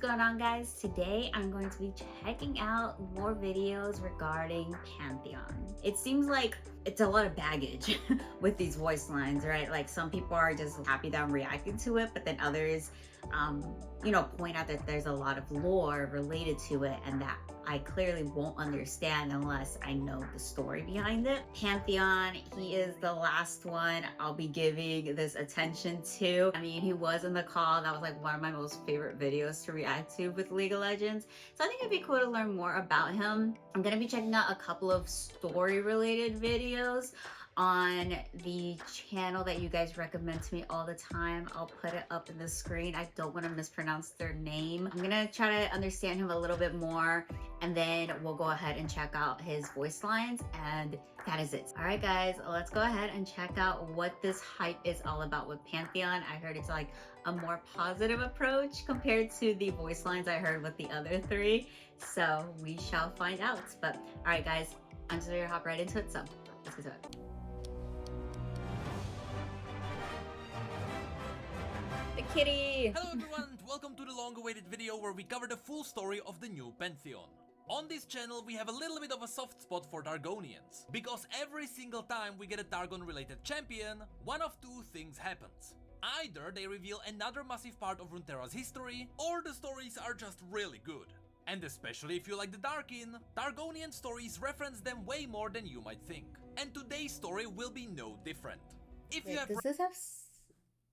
going on, guys? Today I'm going to be checking out more videos regarding Pantheon. It seems like it's a lot of baggage with these voice lines, right? Like some people are just happy that I'm reacting to it, but then others point out that there's a lot of lore related to it and that I clearly won't understand unless I know the story behind it. Pantheon, he is the last one I'll be giving this attention to. I mean, he was in the call. That was like one of my most favorite videos to react to with League of Legends. So I think it'd be cool to learn more about him. I'm gonna be checking out a couple of story related videos on the channel that you guys recommend to me all the time. I'll put it up in the screen. I don't want to mispronounce their name. I'm gonna try to understand him a little bit more, and then we'll go ahead and check out his voice lines, and that is it. All right, guys, let's go ahead and check out what this hype is all about with Pantheon. I heard it's like a more positive approach compared to the voice lines I heard with the other three, so we shall find out. But all right, guys, I'm just ready to hop right into it, so let's get to it. The kitty! Hello everyone, and welcome to the long-awaited video where we cover the full story of the new Pantheon. On this channel we have a little bit of a soft spot for Targonians, because every single time we get a Targon-related champion, one of two things happens. Either they reveal another massive part of Runeterra's history, or the stories are just really good. And especially if you like the Darkin, Targonian stories reference them way more than you might think. And today's story will be no different. If you have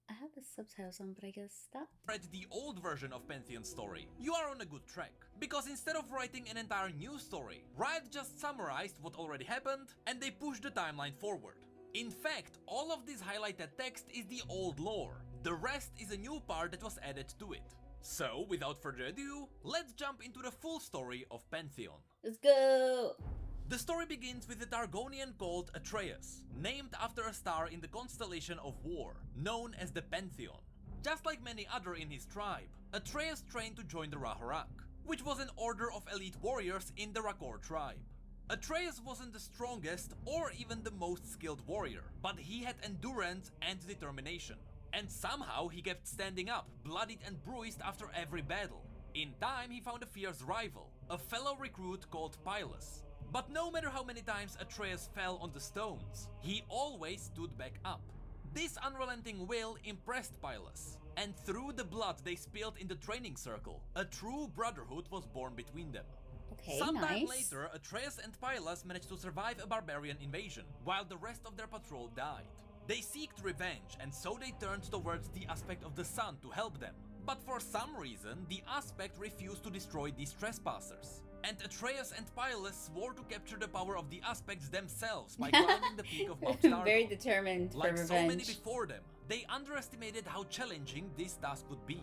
I have the subtitles on, but I guess that. read the old version of Pantheon's story, you are on a good track. Because instead of writing an entire new story, Riot just summarized what already happened and they pushed the timeline forward. In fact, all of this highlighted text is the old lore. The rest is a new part that was added to it. So, without further ado, let's jump into the full story of Pantheon. Let's go! The story begins with a Targonian called Atreus, named after a star in the constellation of War, known as the Pantheon. Just like many other in his tribe, Atreus trained to join the Raharak, which was an order of elite warriors in the Rakor tribe. Atreus wasn't the strongest or even the most skilled warrior, but he had endurance and determination. And somehow he kept standing up, bloodied and bruised after every battle. In time he found a fierce rival, a fellow recruit called Pylus. But no matter how many times Atreus fell on the stones, he always stood back up. This unrelenting will impressed Pylus, and through the blood they spilled in the training circle, a true brotherhood was born between them. Okay, Sometime nice. later, Atreus and Pylus managed to survive a barbarian invasion, while the rest of their patrol died. They sought revenge, and so they turned towards the aspect of the sun to help them. But for some reason, the aspect refused to destroy these trespassers. And Atreus and Pylus swore to capture the power of the aspects themselves by climbing the peak of Mount Targon. Very determined Like for so many revenge. before them, they underestimated how challenging this task would be.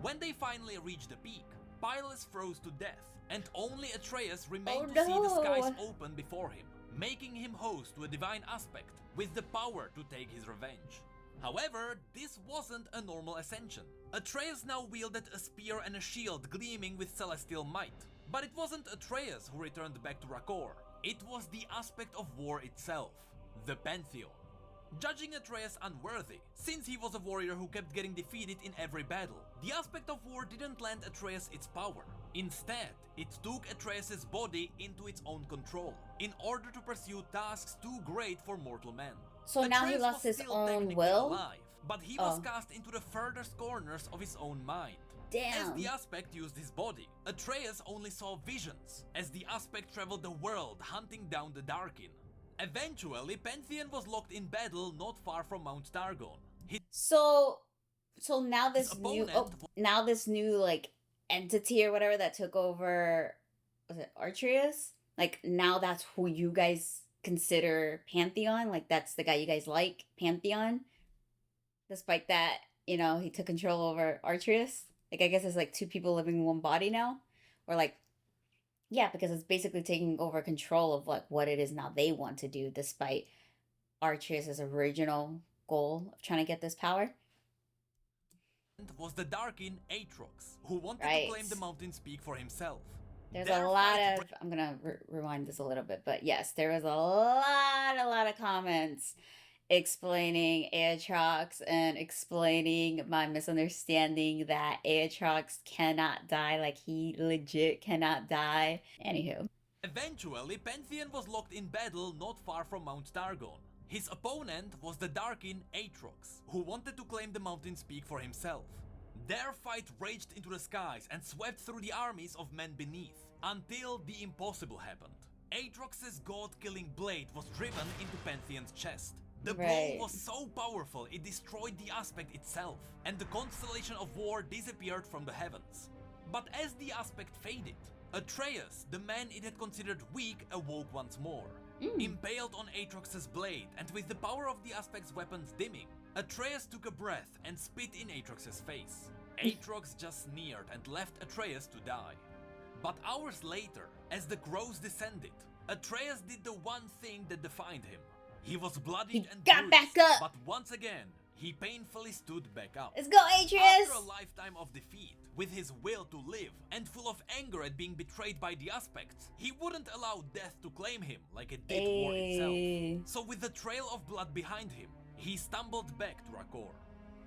When they finally reached the peak, Pylus froze to death, and only Atreus remained to see the skies open before him, making him host to a divine aspect with the power to take his revenge. However, this wasn't a normal ascension. Atreus now wielded a spear and a shield gleaming with celestial might. But it wasn't Atreus who returned back to Rakor, it was the aspect of war itself, the Pantheon. Judging Atreus unworthy, since he was a warrior who kept getting defeated in every battle, the aspect of war didn't lend Atreus its power. Instead, it took Atreus' body into its own control, in order to pursue tasks too great for mortal man. So now he Atreus lost was his still own technically will? alive, but he was cast into the furthest corners of his own mind. As Damn. the aspect used his body, Atreus only saw visions, as the aspect traveled the world hunting down the Darkin. Eventually, Pantheon was locked in battle not far from Mount Targon. So now this His new opponent- like entity or whatever that took over, was it Arcane? Like now that's who you guys consider Pantheon? Like that's the guy you guys like, Pantheon? Despite that, he took control over Arcane? Like, I guess it's like two people living in one body now? Or like, yeah, because it's basically taking over control of like what it is now they want to do, despite Arceus' original goal of trying to get this power. was the Darkin Aatrox, who wanted Right. to claim the mountain's peak for himself. There's Their a lot fight of, I'm gonna rewind this a little bit, but yes, there was a lot of comments explaining Aatrox and explaining my misunderstanding that Aatrox cannot die, like he legit cannot die. Anywho. Eventually, Pantheon was locked in battle not far from Mount Targon. His opponent was the Darkin Aatrox, who wanted to claim the mountain's peak for himself. Their fight raged into the skies and swept through the armies of men beneath, until the impossible happened. Aatrox's god-killing blade was driven into Pantheon's chest. The blow was so powerful it destroyed the aspect itself, and the constellation of war disappeared from the heavens. But as the aspect faded, Atreus, the man it had considered weak, awoke once more. Impaled on Aatrox's blade, and with the power of the aspect's weapons dimming, Atreus took a breath and spit in Aatrox's face. Aatrox just sneered and left Atreus to die. But hours later, as the crows descended, Atreus did the one thing that defined him. He was bloodied and got bruised, back up. but once again, he painfully stood back up. Let's go, Atreus! After a lifetime of defeat, with his will to live, and full of anger at being betrayed by the aspects, he wouldn't allow death to claim him like it did war itself. So with the trail of blood behind him, he stumbled back to Rakor.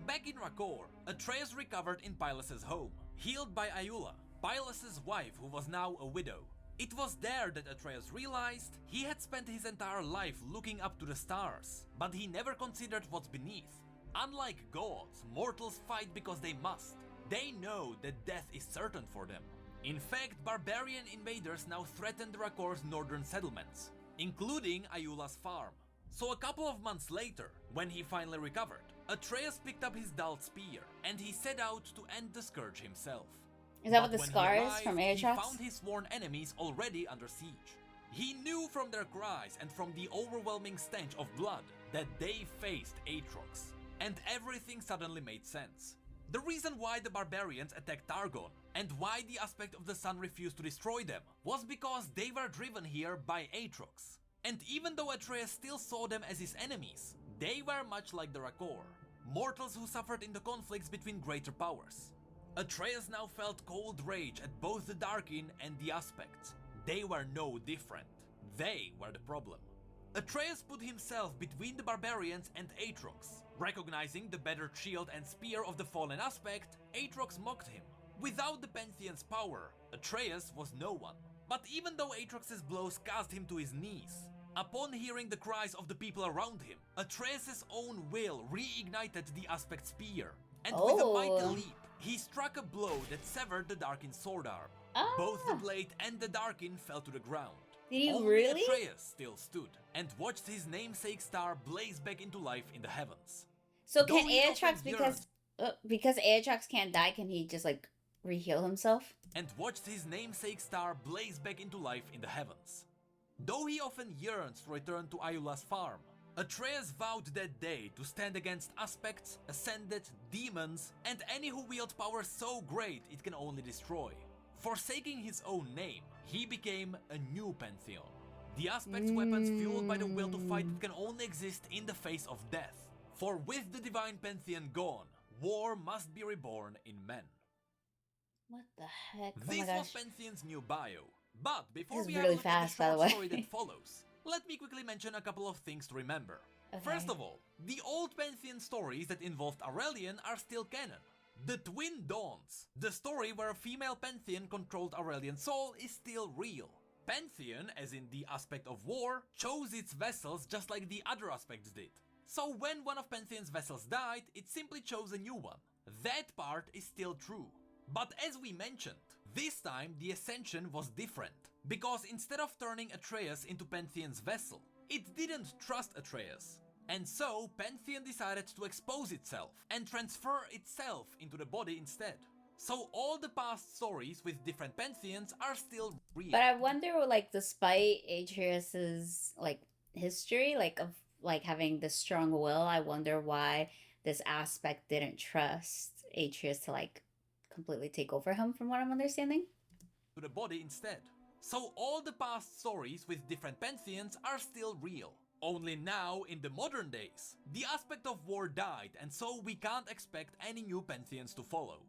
Back in Rakor, Atreus recovered in Pylos' home, healed by Ayula, Pylos' wife who was now a widow. It was there that Atreus realized he had spent his entire life looking up to the stars, but he never considered what's beneath. Unlike gods, mortals fight because they must. They know that death is certain for them. In fact, barbarian invaders now threaten the Rakor's northern settlements, including Ayula's farm. So a couple of months later, when he finally recovered, Atreus picked up his dulled spear, and he set out to end the scourge himself. Is that But what the when scar he is arrived, from he Aatrox? found his sworn enemies already under siege. He knew from their cries and from the overwhelming stench of blood that they faced Aatrox, and everything suddenly made sense. The reason why the barbarians attacked Targon, and why the aspect of the sun refused to destroy them, was because they were driven here by Aatrox. And even though Atreus still saw them as his enemies, they were much like the Rakor, mortals who suffered in the conflicts between greater powers. Atreus now felt cold rage at both the Darkin and the Aspects. They were no different. They were the problem. Atreus put himself between the barbarians and Aatrox. Recognizing the battered shield and spear of the fallen Aspect, Aatrox mocked him. Without the Pantheon's power, Atreus was no one. But even though Aatrox's blows cast him to his knees, upon hearing the cries of the people around him, Atreus' own will reignited the Aspect spear, and with a mighty leap, he struck a blow that severed the Darkin's sword arm. Both the blade and the Darkin fell to the ground. Did he Only really? Atreus still stood, and watched his namesake star blaze back into life in the heavens. So Though can he often Aatrox, because Aatrox can't die, can he just like re-heal himself? And watched his namesake star blaze back into life in the heavens. Though he often yearns to return to Ayula's farm, Atreus vowed that day to stand against aspects, ascended, demons, and any who wield power so great it can only destroy. Forsaking his own name, he became a new Pantheon. The aspect's weapons fueled by the will to fight that can only exist in the face of death. For with the divine Pantheon gone, war must be reborn in men. What the heck? Oh This my was gosh. Pantheon's new bio. But before This is we really have a look fast, at by the the short way. story that follows, let me quickly mention a couple of things to remember. Okay. First of all, the old Pantheon stories that involved Aurelian are still canon. The Twin Dawns, the story where a female Pantheon controlled Aurelian's soul, is still real. Pantheon, as in the aspect of war, chose its vessels just like the other aspects did. So when one of Pantheon's vessels died, it simply chose a new one. That part is still true. But as we mentioned, this time the Ascension was different, because instead of turning Atreus into Pantheon's vessel, it didn't trust Atreus. And so Pantheon decided to expose itself and transfer itself into the body instead. So all the past stories with different Pantheons are still real. But I wonder, like, despite Atreus's like history, like of like having this strong will, I wonder why this aspect didn't trust Atreus to like completely take over him, from what I'm understanding. To the body instead. So all the past stories with different Pantheons are still real. Only now, in the modern days, the aspect of war died, and so we can't expect any new Pantheons to follow.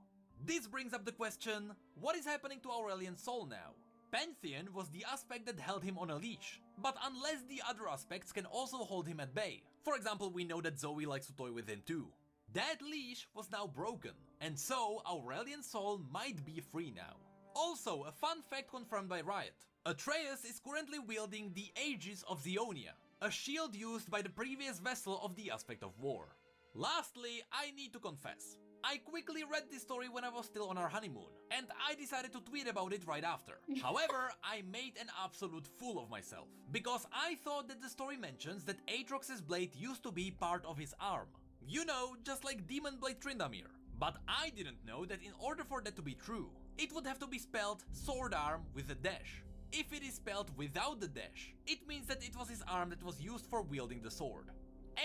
This brings up the question, what is happening to Aurelian's soul now? Pantheon was the aspect that held him on a leash, but unless the other aspects can also hold him at bay. For example, we know that Zoe likes to toy with him too. That leash was now broken, and so Aurelian's soul might be free now. Also, a fun fact confirmed by Riot. Atreus is currently wielding the Aegis of Zionia, a shield used by the previous vessel of the Aspect of War. Lastly, I need to confess. I quickly read this story when I was still on our honeymoon, and I decided to tweet about it right after. However, I made an absolute fool of myself, because I thought that the story mentions that Aatrox's blade used to be part of his arm. You know, just like Demon Blade Tryndamere. But I didn't know that in order for that to be true, it would have to be spelled sword arm with a dash. If it is spelled without the dash, it means that it was his arm that was used for wielding the sword.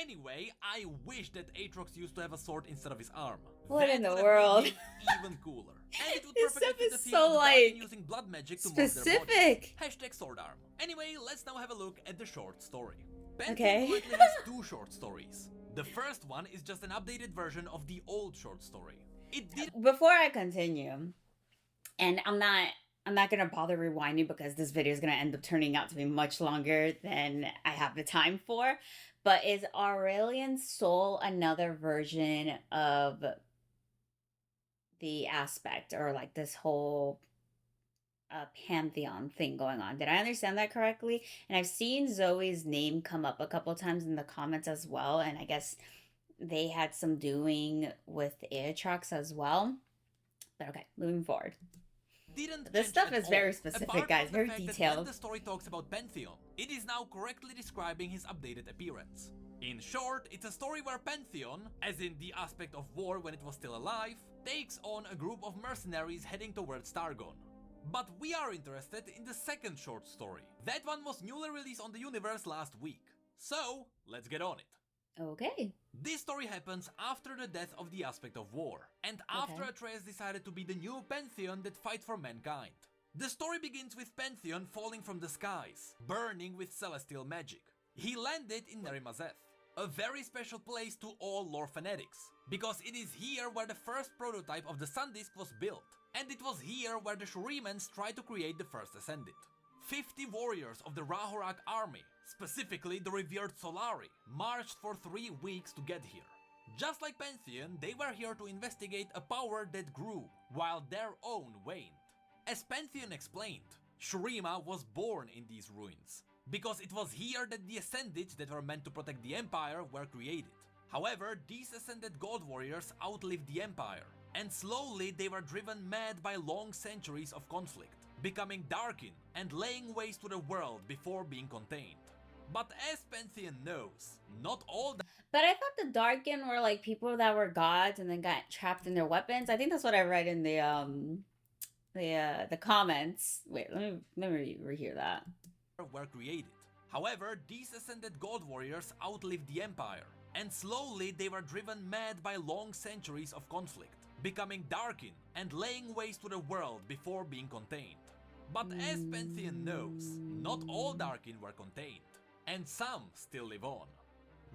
Anyway, I wish that Aatrox used to have a sword instead of his arm. What that in the would have world? made him even cooler. And it would This perfectly stuff fit the is theme so, of the like, Guardian using blood magic to mark their specific. bodies. Hashtag sword arm. Anyway, let's now have a look at the short story. Pantheon Okay. currently has two short stories. The first one is just an updated version of the old short story. It did Before I continue, and I'm not gonna bother rewinding because this video is gonna end up turning out to be much longer than I have the time for. But is Aurelian's soul another version of the aspect, or like this whole Pantheon thing going on? Did I understand that correctly? And I've seen Zoe's name come up a couple times in the comments as well, and I guess they had some doing with Aatrox as well. But okay, moving forward. didn't This change stuff at is very all, specific, apart guys, from the very fact that detailed. when the story talks about Pantheon, it is now correctly describing his updated appearance. In short, it's a story where Pantheon, as in the aspect of war when it was still alive, takes on a group of mercenaries heading towards Targon. But we are interested in the second short story. That one was newly released on the universe last week. So, let's get on it. Okay. This story happens after the death of the aspect of war, and after Okay. Atreus decided to be the new Pantheon that fight for mankind. The story begins with Pantheon falling from the skies, burning with celestial magic. He landed in Nerimazeth, a very special place to all lore fanatics, because it is here where the first prototype of the Sun Disk was built, and it was here where the Shurimans tried to create the first Ascendant. 50 warriors of the Rahorak army, specifically the revered Solari, marched for 3 weeks to get here. Just like Pantheon, they were here to investigate a power that grew, while their own waned. As Pantheon explained, Shurima was born in these ruins, because it was here that the Ascended that were meant to protect the Empire were created. However, these Ascended God Warriors outlived the Empire, and slowly they were driven mad by long centuries of conflict, becoming darkened and laying waste to the world before being contained. But as Pantheon knows, not all But I thought the Darkin were like people that were gods and then got trapped in their weapons. I think that's what I read in the comments. Wait, let me rehear that. were created. However, these Ascended God Warriors outlived the Empire, and slowly they were driven mad by long centuries of conflict, becoming darkened and laying waste to the world before being contained. But as Pantheon knows, not all Darkin were contained, and some still live on.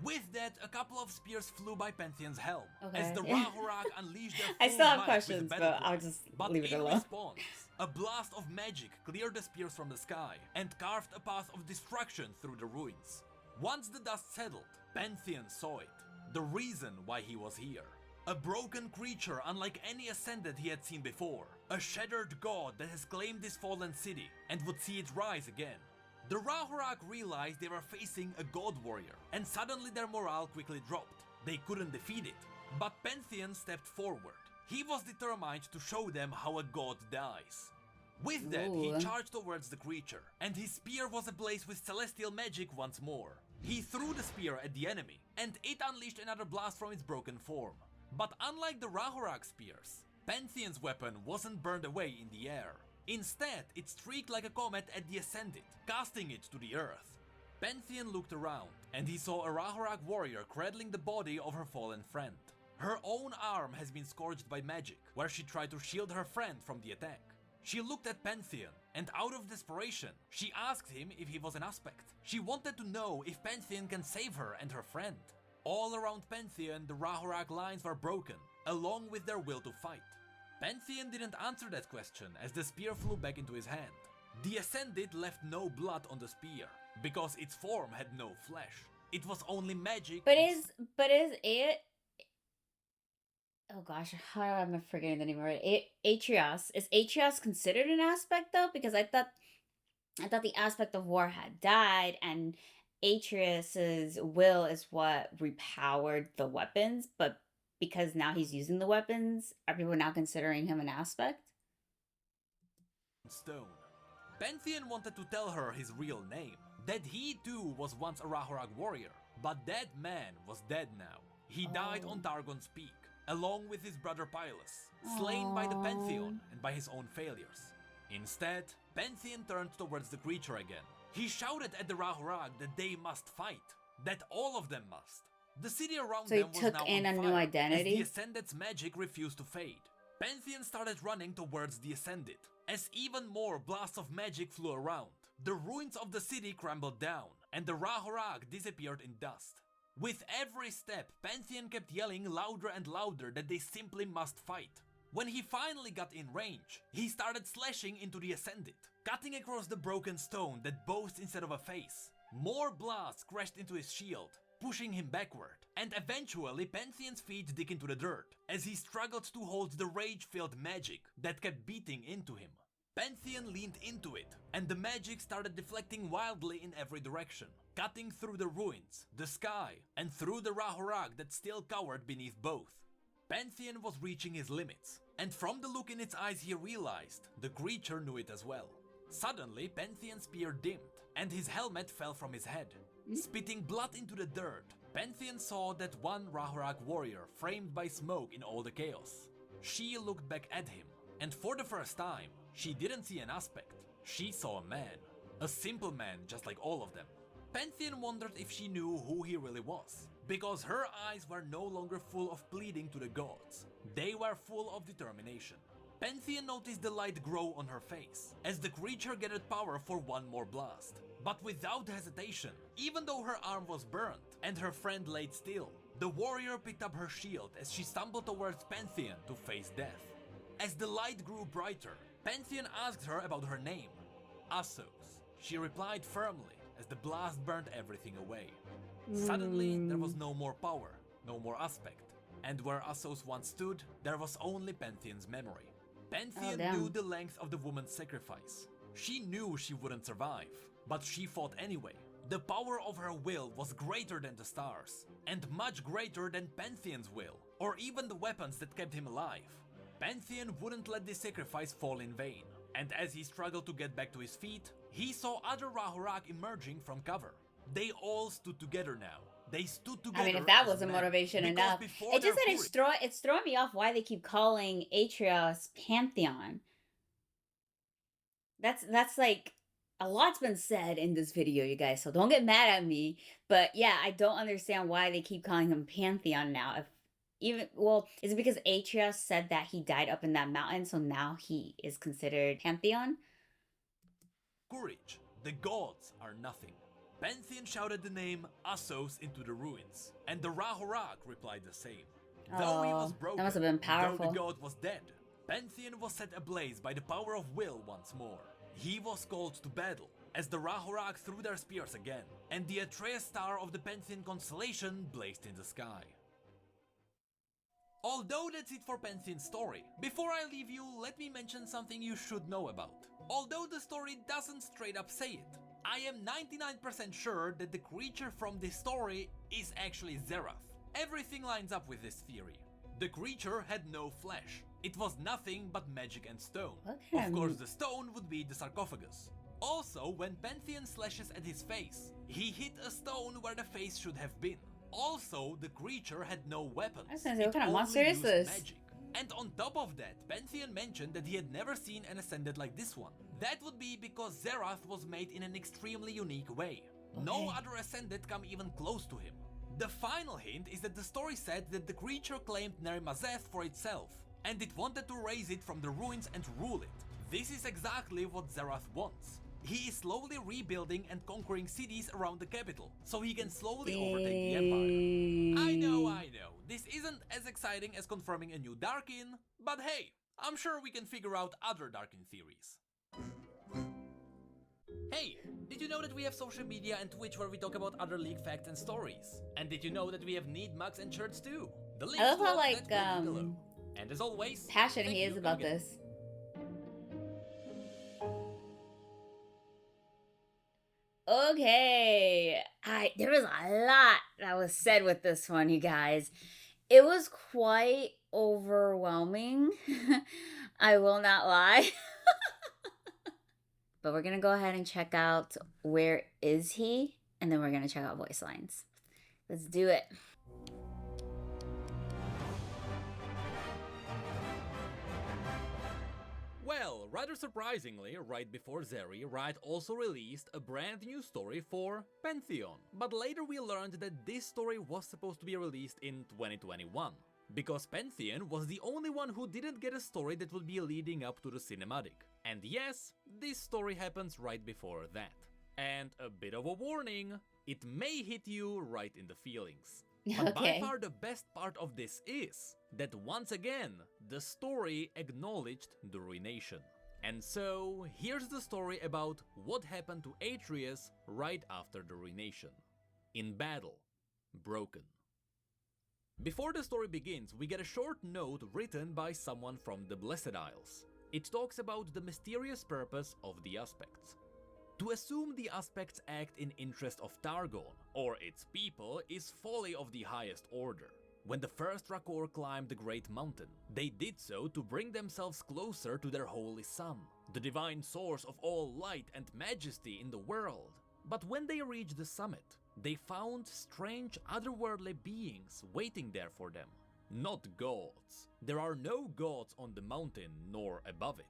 With that, a couple of spears flew by Pantheon's helm, as the Rahorak unleashed their I full still have might questions, with the battle but I'll cry. just But leave it in alone. response, a blast of magic cleared the spears from the sky and carved a path of destruction through the ruins. Once the dust settled, Pantheon saw it, the reason why he was here. A broken creature unlike any Ascended he had seen before, a shattered god that has claimed this fallen city and would see it rise again. The Rahorak realized they were facing a god warrior, and suddenly their morale quickly dropped. They couldn't defeat it. But Pantheon stepped forward. He was determined to show them how a god dies. With that, he Ooh. charged towards the creature, and his spear was ablaze with celestial magic once more. He threw the spear at the enemy, and it unleashed another blast from its broken form. But unlike the Rahorak spears, Pantheon's weapon wasn't burned away in the air. Instead, it streaked like a comet at the Ascended, casting it to the earth. Pantheon looked around, and he saw a Rahorak warrior cradling the body of her fallen friend. Her own arm has been scorched by magic, where she tried to shield her friend from the attack. She looked at Pantheon, and out of desperation, she asked him if he was an aspect. She wanted to know if Pantheon can save her and her friend. All around Pantheon, the Rahorak lines were broken, along with their will to fight. Pantheon didn't answer that question as the spear flew back into his hand. The Ascended left no blood on the spear, because its form had no flesh. It was only magic. But is it? Oh gosh, how am I forgetting the name already? Atreus. Is Atreus considered an aspect though? Because I thought the aspect of war had died, and Atreus's will is what repowered the weapons. But because now he's using the weapons, are people now considering him an aspect? Stone. Pantheon wanted to tell her his real name, that he too was once a Rahurak warrior, but that man was dead now. He died on Targon's Peak, along with his brother Pylus, slain by the Pantheon and by his own failures. Instead, Pantheon turned towards the creature again. He shouted at the Rahurak that they must fight, that all of them must. The city around them was now on fire, a new identity. as the Ascended's magic refused to fade. Pantheon started running towards the Ascended, as even more blasts of magic flew around. The ruins of the city crumbled down, and the Rahurak disappeared in dust. With every step, Pantheon kept yelling louder and louder that they simply must fight. When he finally got in range, he started slashing into the Ascended, cutting across the broken stone that boasts instead of a face. More blasts crashed into his shield, pushing him backward, and eventually Pantheon's feet dig into the dirt, as he struggled to hold the rage-filled magic that kept beating into him. Pantheon leaned into it, and the magic started deflecting wildly in every direction, cutting through the ruins, the sky, and through the Rahurak that still cowered beneath both. Pantheon was reaching his limits, and from the look in its eyes he realized the creature knew it as well. Suddenly, Pantheon's spear dimmed, and his helmet fell from his head. Spitting blood into the dirt, Pantheon saw that one Rahurak warrior framed by smoke in all the chaos. She looked back at him, and for the first time, she didn't see an aspect. She saw a man. A simple man just like all of them. Pantheon wondered if she knew who he really was, because her eyes were no longer full of pleading to the gods. They were full of determination. Pantheon noticed the light grow on her face, as the creature gathered power for one more blast. But without hesitation, even though her arm was burned and her friend laid still, the warrior picked up her shield as she stumbled towards Pantheon to face death. As the light grew brighter, Pantheon asked her about her name. Assos, she replied firmly as the blast burned everything away. Suddenly, there was no more power, no more aspect, and where Assos once stood, there was only Pantheon's memory. Pantheon knew the length of the woman's sacrifice. She knew she wouldn't survive, but she fought anyway. The power of her will was greater than the stars, and much greater than Pantheon's will, or even the weapons that kept him alive. Pantheon wouldn't let this sacrifice fall in vain, and as he struggled to get back to his feet, he saw other Rahurak emerging from cover. They all stood together now. They stood together. I mean, if that wasn't motivation enough, it just that it's throwing me off why they keep calling Atreus Pantheon. That's like, a lot's been said in this video, you guys, so don't get mad at me. But yeah, I don't understand why they keep calling him Pantheon now. Is it because Atreus said that he died up in that mountain, so now he is considered Pantheon? Courage. The gods are nothing. Pantheon shouted the name Assos into the ruins, and the Rahurak replied the same. Though he was broken, that must have been powerful. though the god was dead, Pantheon was set ablaze by the power of will once more. He was called to battle, as the Rahurak threw their spears again, and the Atreus star of the Pantheon constellation blazed in the sky. Although that's it for Pantheon's story, before I leave you, let me mention something you should know about. Although the story doesn't straight up say it, I am 99% sure that the creature from this story is actually Zerath. Everything lines up with this theory. The creature had no flesh. It was nothing but magic and stone. Of course, the stone would be the sarcophagus. Also, when Pantheon slashes at his face, he hit a stone where the face should have been. Also, the creature had no weapons. I was gonna say, what kind of monster is this? Magic. And on top of that, Pantheon mentioned that he had never seen an Ascended like this one. That would be because Zerath was made in an extremely unique way. No other Ascended come even close to him. The final hint is that the story said that the creature claimed Ner Mazeth for itself, and it wanted to raise it from the ruins and rule it. This is exactly what Zerath wants. He is slowly rebuilding and conquering cities around the capital, so he can slowly overtake the Empire. I know, this isn't as exciting as confirming a new Darkin, but hey, I'm sure we can figure out other Darkin theories. Hey, did you know that we have social media and Twitch where we talk about other League facts and stories? And did you know that we have need mugs and shirts too? The links I love to how all like that will be below. And as always, passionate thank he is you about again. this. Okay, there was a lot that was said with this one, you guys. It was quite overwhelming. I will not lie. But we're gonna go ahead and check out Where Is He? And then we're gonna check out voice lines. Let's do it. Well, rather surprisingly, right before Zeri, Riot also released a brand new story for Pantheon. But later we learned that this story was supposed to be released in 2021. Because Pantheon was the only one who didn't get a story that would be leading up to the cinematic. And yes, this story happens right before that. And a bit of a warning, it may hit you right in the feelings. But by far the best part of this is that once again, the story acknowledged the ruination. And so, here's the story about what happened to Atreus right after the ruination. In battle, broken. Before the story begins, we get a short note written by someone from the Blessed Isles. It talks about the mysterious purpose of the aspects. To assume the aspects act in interest of Targon, or its people, is folly of the highest order. When the first Rakor climbed the Great Mountain, they did so to bring themselves closer to their holy sun, the divine source of all light and majesty in the world. But when they reached the summit, they found strange otherworldly beings waiting there for them. Not gods. There are no gods on the mountain nor above it.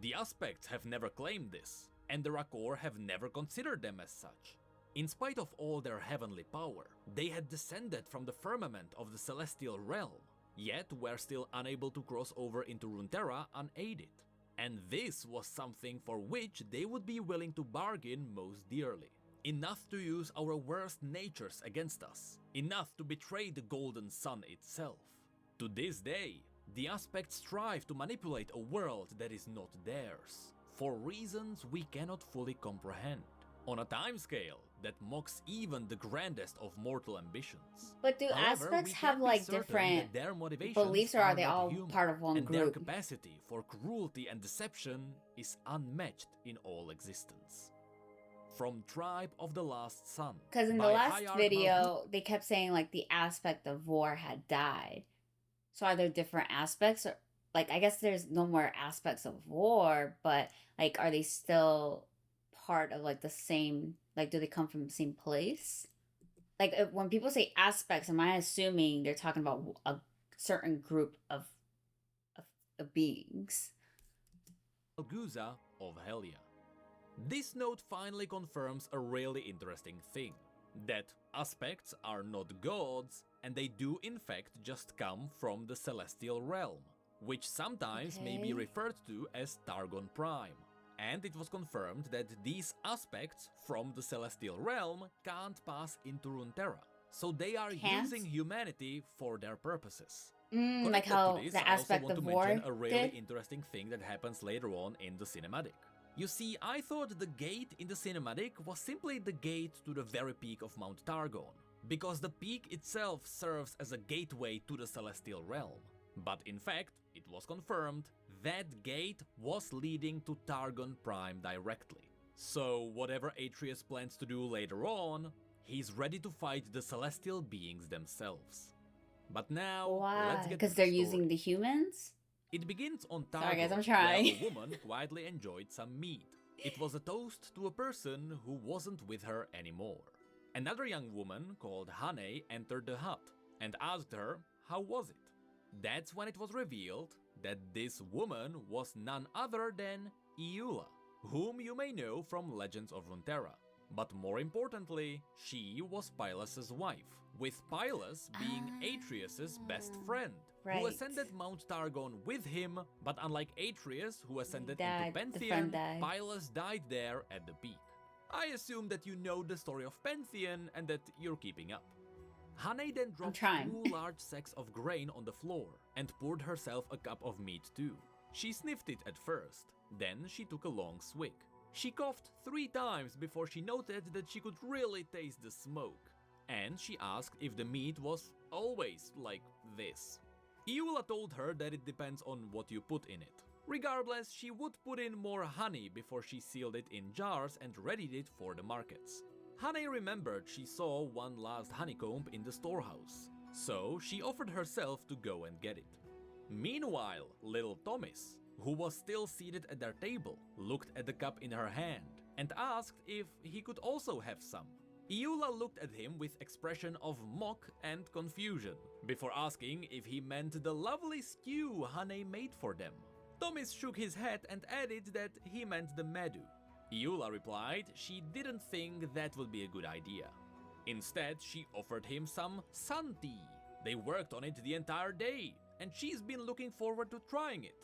The aspects have never claimed this, and the Rakor have never considered them as such. In spite of all their heavenly power, they had descended from the firmament of the celestial realm, yet were still unable to cross over into Runeterra unaided. And this was something for which they would be willing to bargain most dearly. Enough to use our worst natures against us, enough to betray the golden sun itself. To this day, the aspects strive to manipulate a world that is not theirs, for reasons we cannot fully comprehend, on a timescale that mocks even the grandest of mortal ambitions. But do However, aspects we have can be like certain different that their motivations beliefs, or are they not all human, part of one and their group? capacity for cruelty and deception is unmatched in all existence. From Tribe of the Last Sun. Because in the by last Haikyuu video, they kept saying like the aspect of war had died. So are there different aspects? Or like, I guess there's no more aspects of war, but like, are they still part of like the same, like, do they come from the same place? Like, when people say aspects, am I assuming they're talking about a certain group of beings? Guza of Helia. This note finally confirms a really interesting thing, that aspects are not gods, and they do in fact just come from the celestial realm, which sometimes may be referred to as Targon Prime. And it was confirmed that these aspects from the celestial realm can't pass into Runeterra, so they are using humanity for their purposes. Like how this, the aspect of war I also want to mention a really did? interesting thing that happens later on in the cinematic. You see, I thought the gate in the cinematic was simply the gate to the very peak of Mount Targon, because the peak itself serves as a gateway to the celestial realm. But in fact, it was confirmed that gate was leading to Targon Prime directly. So whatever Atreus plans to do later on, he's ready to fight the celestial beings themselves. But now, let's get to because the they're story. using the humans? It begins on Targon, Sorry guys, I'm where trying. a woman quietly enjoyed some mead. It was a toast to a person who wasn't with her anymore. Another young woman called Hane entered the hut and asked her how was it. That's when it was revealed that this woman was none other than Iula, whom you may know from Legends of Runeterra. But more importantly, she was Pylas's wife, with Pylas being Atreus's best friend, who ascended Mount Targon with him, but unlike Atreus, who ascended into Pantheon, Pylas died there at the peak. I assume that you know the story of Pantheon and that you're keeping up. Hane then dropped 2 large sacks of grain on the floor and poured herself a cup of meat too. She sniffed it at first, then she took a long swig. She coughed 3 times before she noted that she could really taste the smoke, and she asked if the meat was always like this. Iula told her that it depends on what you put in it. Regardless, she would put in more honey before she sealed it in jars and readied it for the markets. Hane remembered she saw one last honeycomb in the storehouse, so she offered herself to go and get it. Meanwhile, little Thomas, who was still seated at their table, looked at the cup in her hand and asked if he could also have some. Iula looked at him with expression of mock and confusion, before asking if he meant the lovely stew Hane made for them. Thomas shook his head and added that he meant the medu. Iula replied she didn't think that would be a good idea. Instead, she offered him some sun tea. They worked on it the entire day, and she's been looking forward to trying it.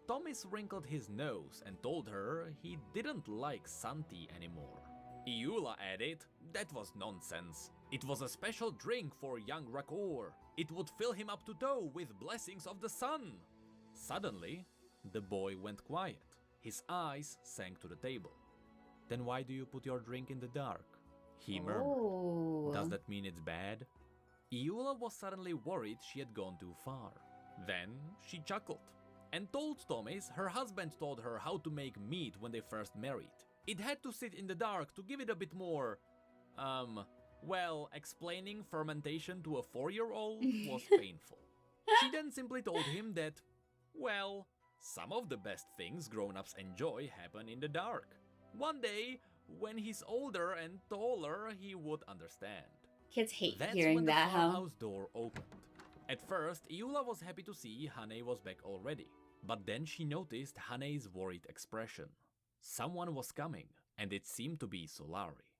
Thomas wrinkled his nose and told her he didn't like sun tea anymore. Iula added that was nonsense. It was a special drink for young Rakor. It would fill him up to toe with blessings of the sun. Suddenly, the boy went quiet. His eyes sank to the table. Then why do you put your drink in the dark? He murmured. Does that mean it's bad? Iula was suddenly worried she had gone too far. Then she chuckled and told Thomas her husband taught her how to make meat when they first married. It had to sit in the dark to give it a bit more, well, explaining fermentation to a 4-year-old was painful. She then simply told him that, well, some of the best things grown-ups enjoy happen in the dark. One day, when he's older and taller, he would understand. Kids hate That's hearing when that, the huh? farmhouse door opened. At first, Iula was happy to see Hane was back already. But then she noticed Hane's worried expression. Someone was coming, and it seemed to be Solari.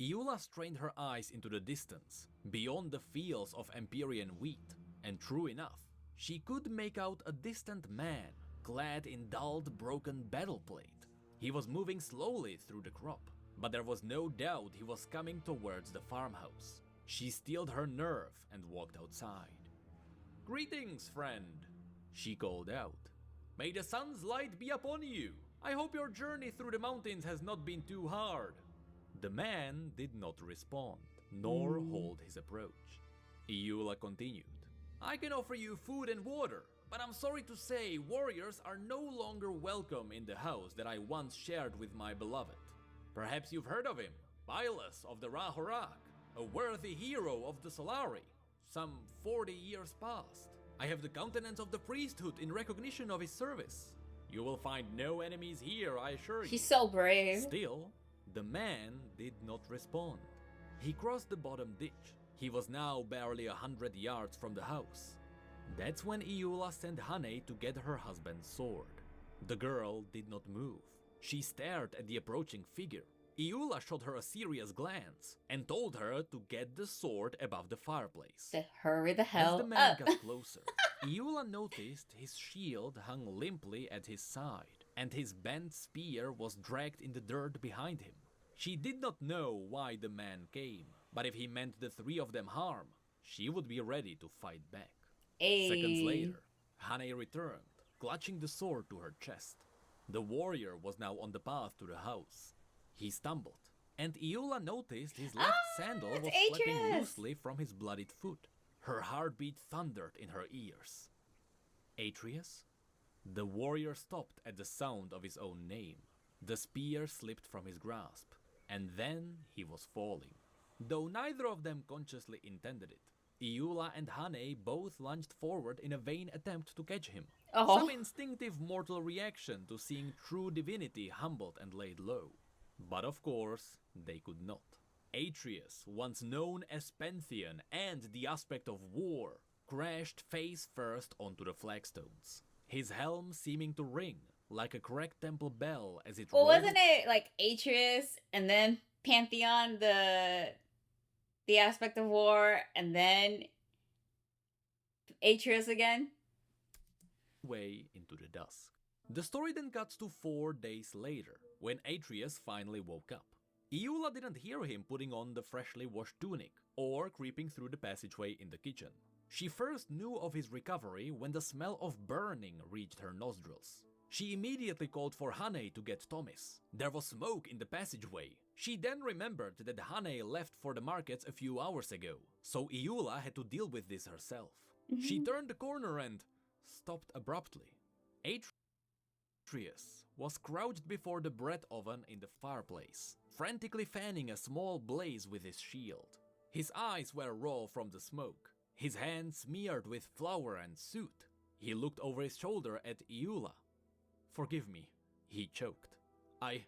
Iula strained her eyes into the distance, beyond the fields of Empyrean wheat, and true enough, she could make out a distant man, clad in dulled, broken battle plate. He was moving slowly through the crop, but there was no doubt he was coming towards the farmhouse. She steeled her nerve and walked outside. "Greetings, friend," she called out. "May the sun's light be upon you. I hope your journey through the mountains has not been too hard." The man did not respond, nor hold his approach. Iula continued. "I can offer you food and water, but I'm sorry to say warriors are no longer welcome in the house that I once shared with my beloved. Perhaps you've heard of him, Bylus of the Rahorak, a worthy hero of the Solari. Some 40 years past. I have the countenance of the priesthood in recognition of his service. You will find no enemies here, I assure you." She's so brave. Still, the man did not respond. He crossed the bottom ditch. He was now barely 100 yards from the house. That's when Iula sent Hane to get her husband's sword. The girl did not move. She stared at the approaching figure. Iula shot her a serious glance and told her to get the sword above the fireplace. To hurry the hell As the man up. got closer, Iula noticed his shield hung limply at his side, and his bent spear was dragged in the dirt behind him. She did not know why the man came, but if he meant the 3 of them harm, she would be ready to fight back. Seconds later, Hane returned, clutching the sword to her chest. The warrior was now on the path to the house. He stumbled, and Iula noticed his left sandal was slipping loosely from his bloodied foot. Her heartbeat thundered in her ears. Atreus? The warrior stopped at the sound of his own name. The spear slipped from his grasp, and then he was falling. Though neither of them consciously intended it, Iula and Hane both lunged forward in a vain attempt to catch him. Some instinctive mortal reaction to seeing true divinity humbled and laid low. But of course, they could not. Atreus, once known as Pantheon and the aspect of war, crashed face first onto the flagstones, his helm seeming to ring like a cracked temple bell as it rolled. Wasn't it like Atreus and then Pantheon, the aspect of war, and then Atreus again? Way into the dusk. The story then cuts to 4 days later, when Atreus finally woke up. Iula didn't hear him putting on the freshly washed tunic, or creeping through the passageway in the kitchen. She first knew of his recovery when the smell of burning reached her nostrils. She immediately called for Hane to get Thomas. There was smoke in the passageway. She then remembered that Hane left for the markets a few hours ago, so Iula had to deal with this herself. She turned the corner and stopped abruptly. Atreus was crouched before the bread oven in the fireplace, frantically fanning a small blaze with his shield. His eyes were raw from the smoke, his hands smeared with flour and soot. He looked over his shoulder at Iula. "Forgive me," he choked. I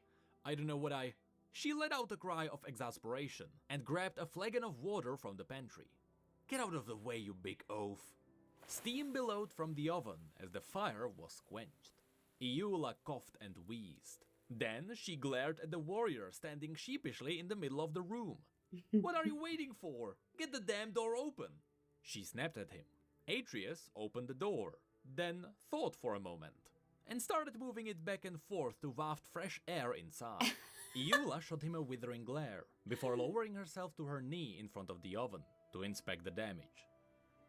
don't know what I... She let out a cry of exasperation and grabbed a flagon of water from the pantry. "Get out of the way, you big oaf." Steam billowed from the oven as the fire was quenched. Iula coughed and wheezed. Then she glared at the warrior standing sheepishly in the middle of the room. "What are you waiting for? Get the damn door open!" She snapped at him. Atreus opened the door, then thought for a moment, and started moving it back and forth to waft fresh air inside. Iula shot him a withering glare, before lowering herself to her knee in front of the oven to inspect the damage.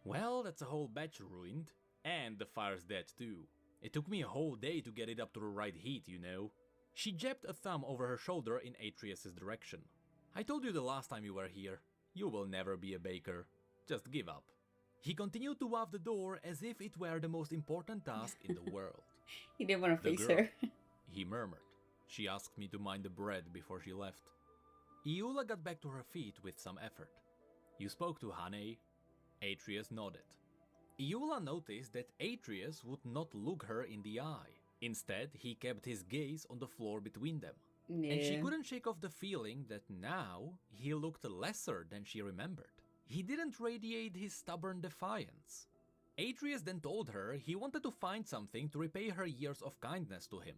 "Well, that's a whole batch ruined, and the fire's dead too. It took me a whole day to get it up to the right heat, you know." She jabbed a thumb over her shoulder in Atreus' direction. "I told you the last time you were here, you will never be a baker. Just give up." He continued to waft the door as if it were the most important task in the world. He didn't want to "The face girl," her. he murmured. "She asked me to mind the bread before she left." Iula got back to her feet with some effort. "You spoke to Hane?" Atreus nodded. Iula noticed that Atreus would not look her in the eye. Instead, he kept his gaze on the floor between them. And she couldn't shake off the feeling that now he looked lesser than she remembered. He didn't radiate his stubborn defiance. Atreus then told her he wanted to find something to repay her years of kindness to him.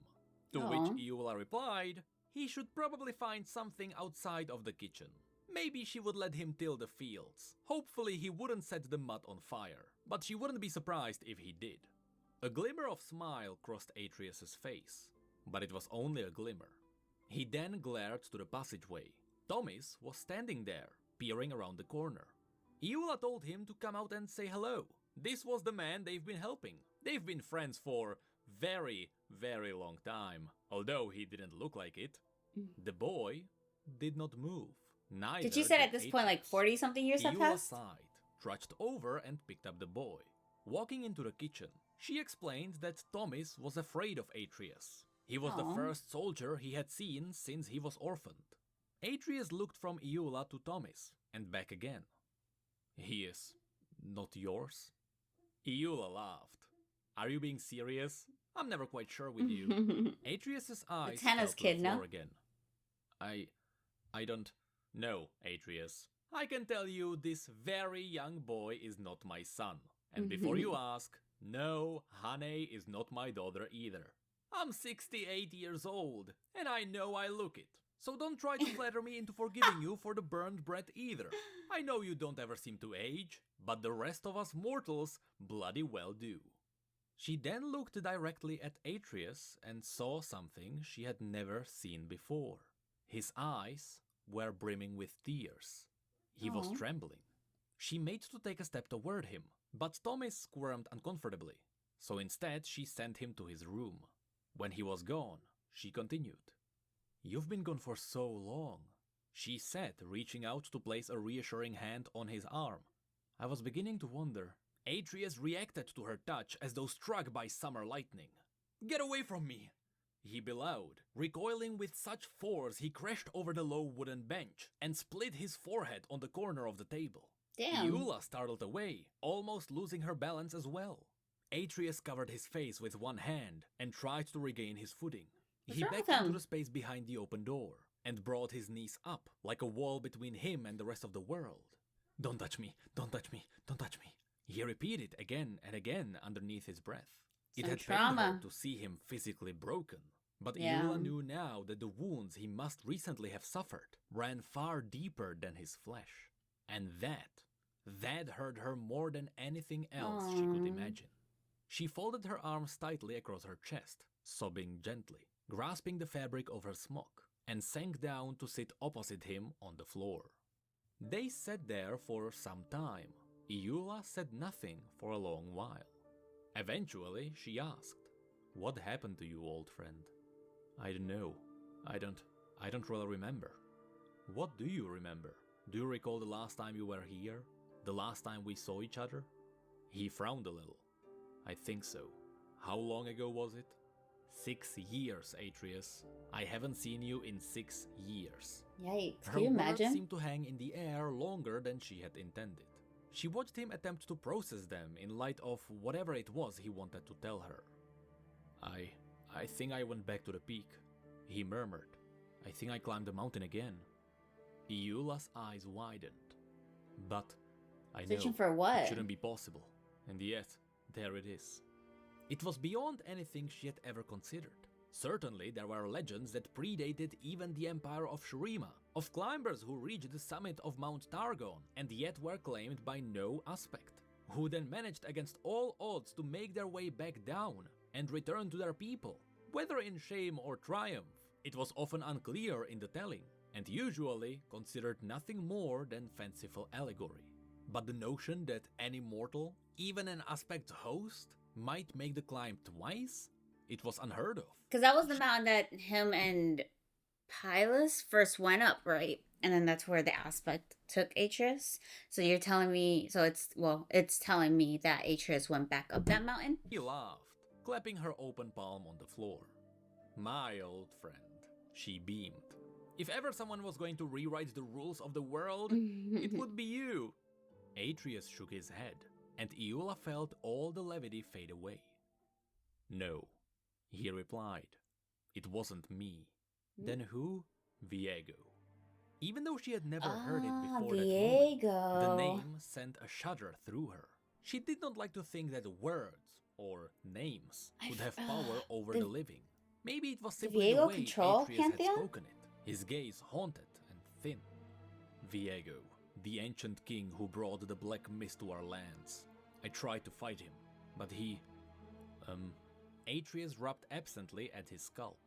To which Iula replied, he should probably find something outside of the kitchen. Maybe she would let him till the fields. Hopefully he wouldn't set the mud on fire, but she wouldn't be surprised if he did. A glimmer of smile crossed Atreus' face, but it was only a glimmer. He then glared to the passageway. Thomas was standing there, peering around the corner. Iula told him to come out and say hello. This was the man they've been helping. They've been friends for very, very long time, although he didn't look like it. The boy did not move. Neither Did she say at this point like 40-something years have Iula passed? sighed, trudged over and picked up the boy. Walking into the kitchen, she explained that Thomas was afraid of Atreus. He was the first soldier he had seen since he was orphaned. Atreus looked from Iula to Thomas, and back again. "He is not yours?" Iula laughed. "Are you being serious? I'm never quite sure with you." Atreus' eyes It's Hannah's fell to the kid, no? floor again. I don't know, Atreus. I can tell you this very young boy is not my son. And before you ask, no, Hane is not my daughter either. I'm 68 years old, and I know I look it. So don't try to flatter me into forgiving you for the burned bread either. I know you don't ever seem to age, but the rest of us mortals bloody well do. She then looked directly at Atreus and saw something she had never seen before. His eyes were brimming with tears. He was trembling. She made to take a step toward him, but Thomas squirmed uncomfortably, so instead she sent him to his room. When he was gone, she continued. "You've been gone for so long," she said, reaching out to place a reassuring hand on his arm. "I was beginning to wonder." Atreus reacted to her touch as though struck by summer lightning. "Get away from me!" he bellowed. Recoiling with such force, he crashed over the low wooden bench and split his forehead on the corner of the table. Damn. Iula startled away, almost losing her balance as well. Atreus covered his face with one hand and tried to regain his footing. What's He wrong backed with him? into the space behind the open door and brought his knees up like a wall between him and the rest of the world. "Don't touch me, don't touch me, don't touch me," he repeated again and again underneath his breath. It Some had trauma. pained her to see him physically broken, but Iula knew now that the wounds he must recently have suffered ran far deeper than his flesh. And that hurt her more than anything else she could imagine. She folded her arms tightly across her chest, sobbing gently, grasping the fabric of her smock, and sank down to sit opposite him on the floor. They sat there for some time. Iula said nothing for a long while. Eventually, she asked, What happened to you, old friend? I don't know. I don't really remember. What do you remember? Do you recall the last time you were here? The last time we saw each other? He frowned a little. I think so. How long ago was it? 6 years, Atreus. I haven't seen you in 6 years. Yikes, Her can you words imagine? seemed to hang in the air longer than she had intended. She watched him attempt to process them in light of whatever it was he wanted to tell her. I think I went back to the peak, he murmured. I think I climbed the mountain again. Iula's eyes widened. But I know Searching for what? it shouldn't be possible. And yet, there it is. It was beyond anything she had ever considered. Certainly, there were legends that predated even the empire of Shurima, of climbers who reached the summit of Mount Targon and yet were claimed by no aspect, who then managed against all odds to make their way back down and return to their people, whether in shame or triumph. It was often unclear in the telling, and usually considered nothing more than fanciful allegory. But the notion that any mortal, even an aspect host, might make the climb twice? It was unheard of. Because that was the mountain that him and Pylus first went up, right? And then that's where the aspect took Atreus. So you're telling me, it's telling me that Atreus went back up that mountain? He laughed, clapping her open palm on the floor. My old friend, she beamed. If ever someone was going to rewrite the rules of the world, it would be you. Atreus shook his head, and Iula felt all the levity fade away. No, he replied. It wasn't me. Then who? Viego. Even though she had never heard it before Viego. that moment, the name sent a shudder through her. She did not like to think that words, or names, could have power over the living. Maybe it was simply the Viego way control Atreus had Pantheon? spoken it, his gaze haunted and thin. Viego, the ancient king who brought the black mist to our lands. I tried to fight him, but he... Atreus rubbed absently at his scalp.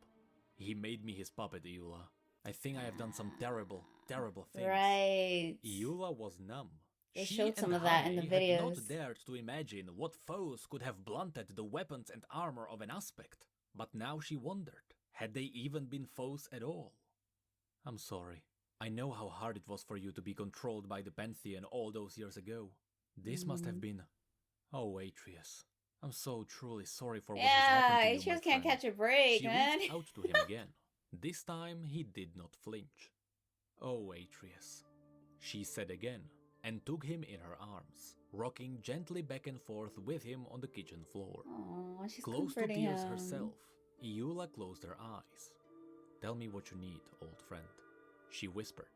He made me his puppet, Iula. I think I have done some terrible, terrible things. Right. Iula was numb. They She showed some and of that in the Hane had videos. not dared to imagine what foes could have blunted the weapons and armor of an aspect. But now she wondered, had they even been foes at all? I'm sorry. I know how hard it was for you to be controlled by the Pantheon all those years ago. This must have been... Oh, Atreus. I'm so truly sorry for what has happened to you, Atreus my can't friend. catch a break, She man. reached out to him again. This time he did not flinch. Oh, Atreus, she said again, and took him in her arms, rocking gently back and forth with him on the kitchen floor. Aw, she's Close to comforting tears him. herself, Iula closed her eyes. Tell me what you need, old friend, she whispered.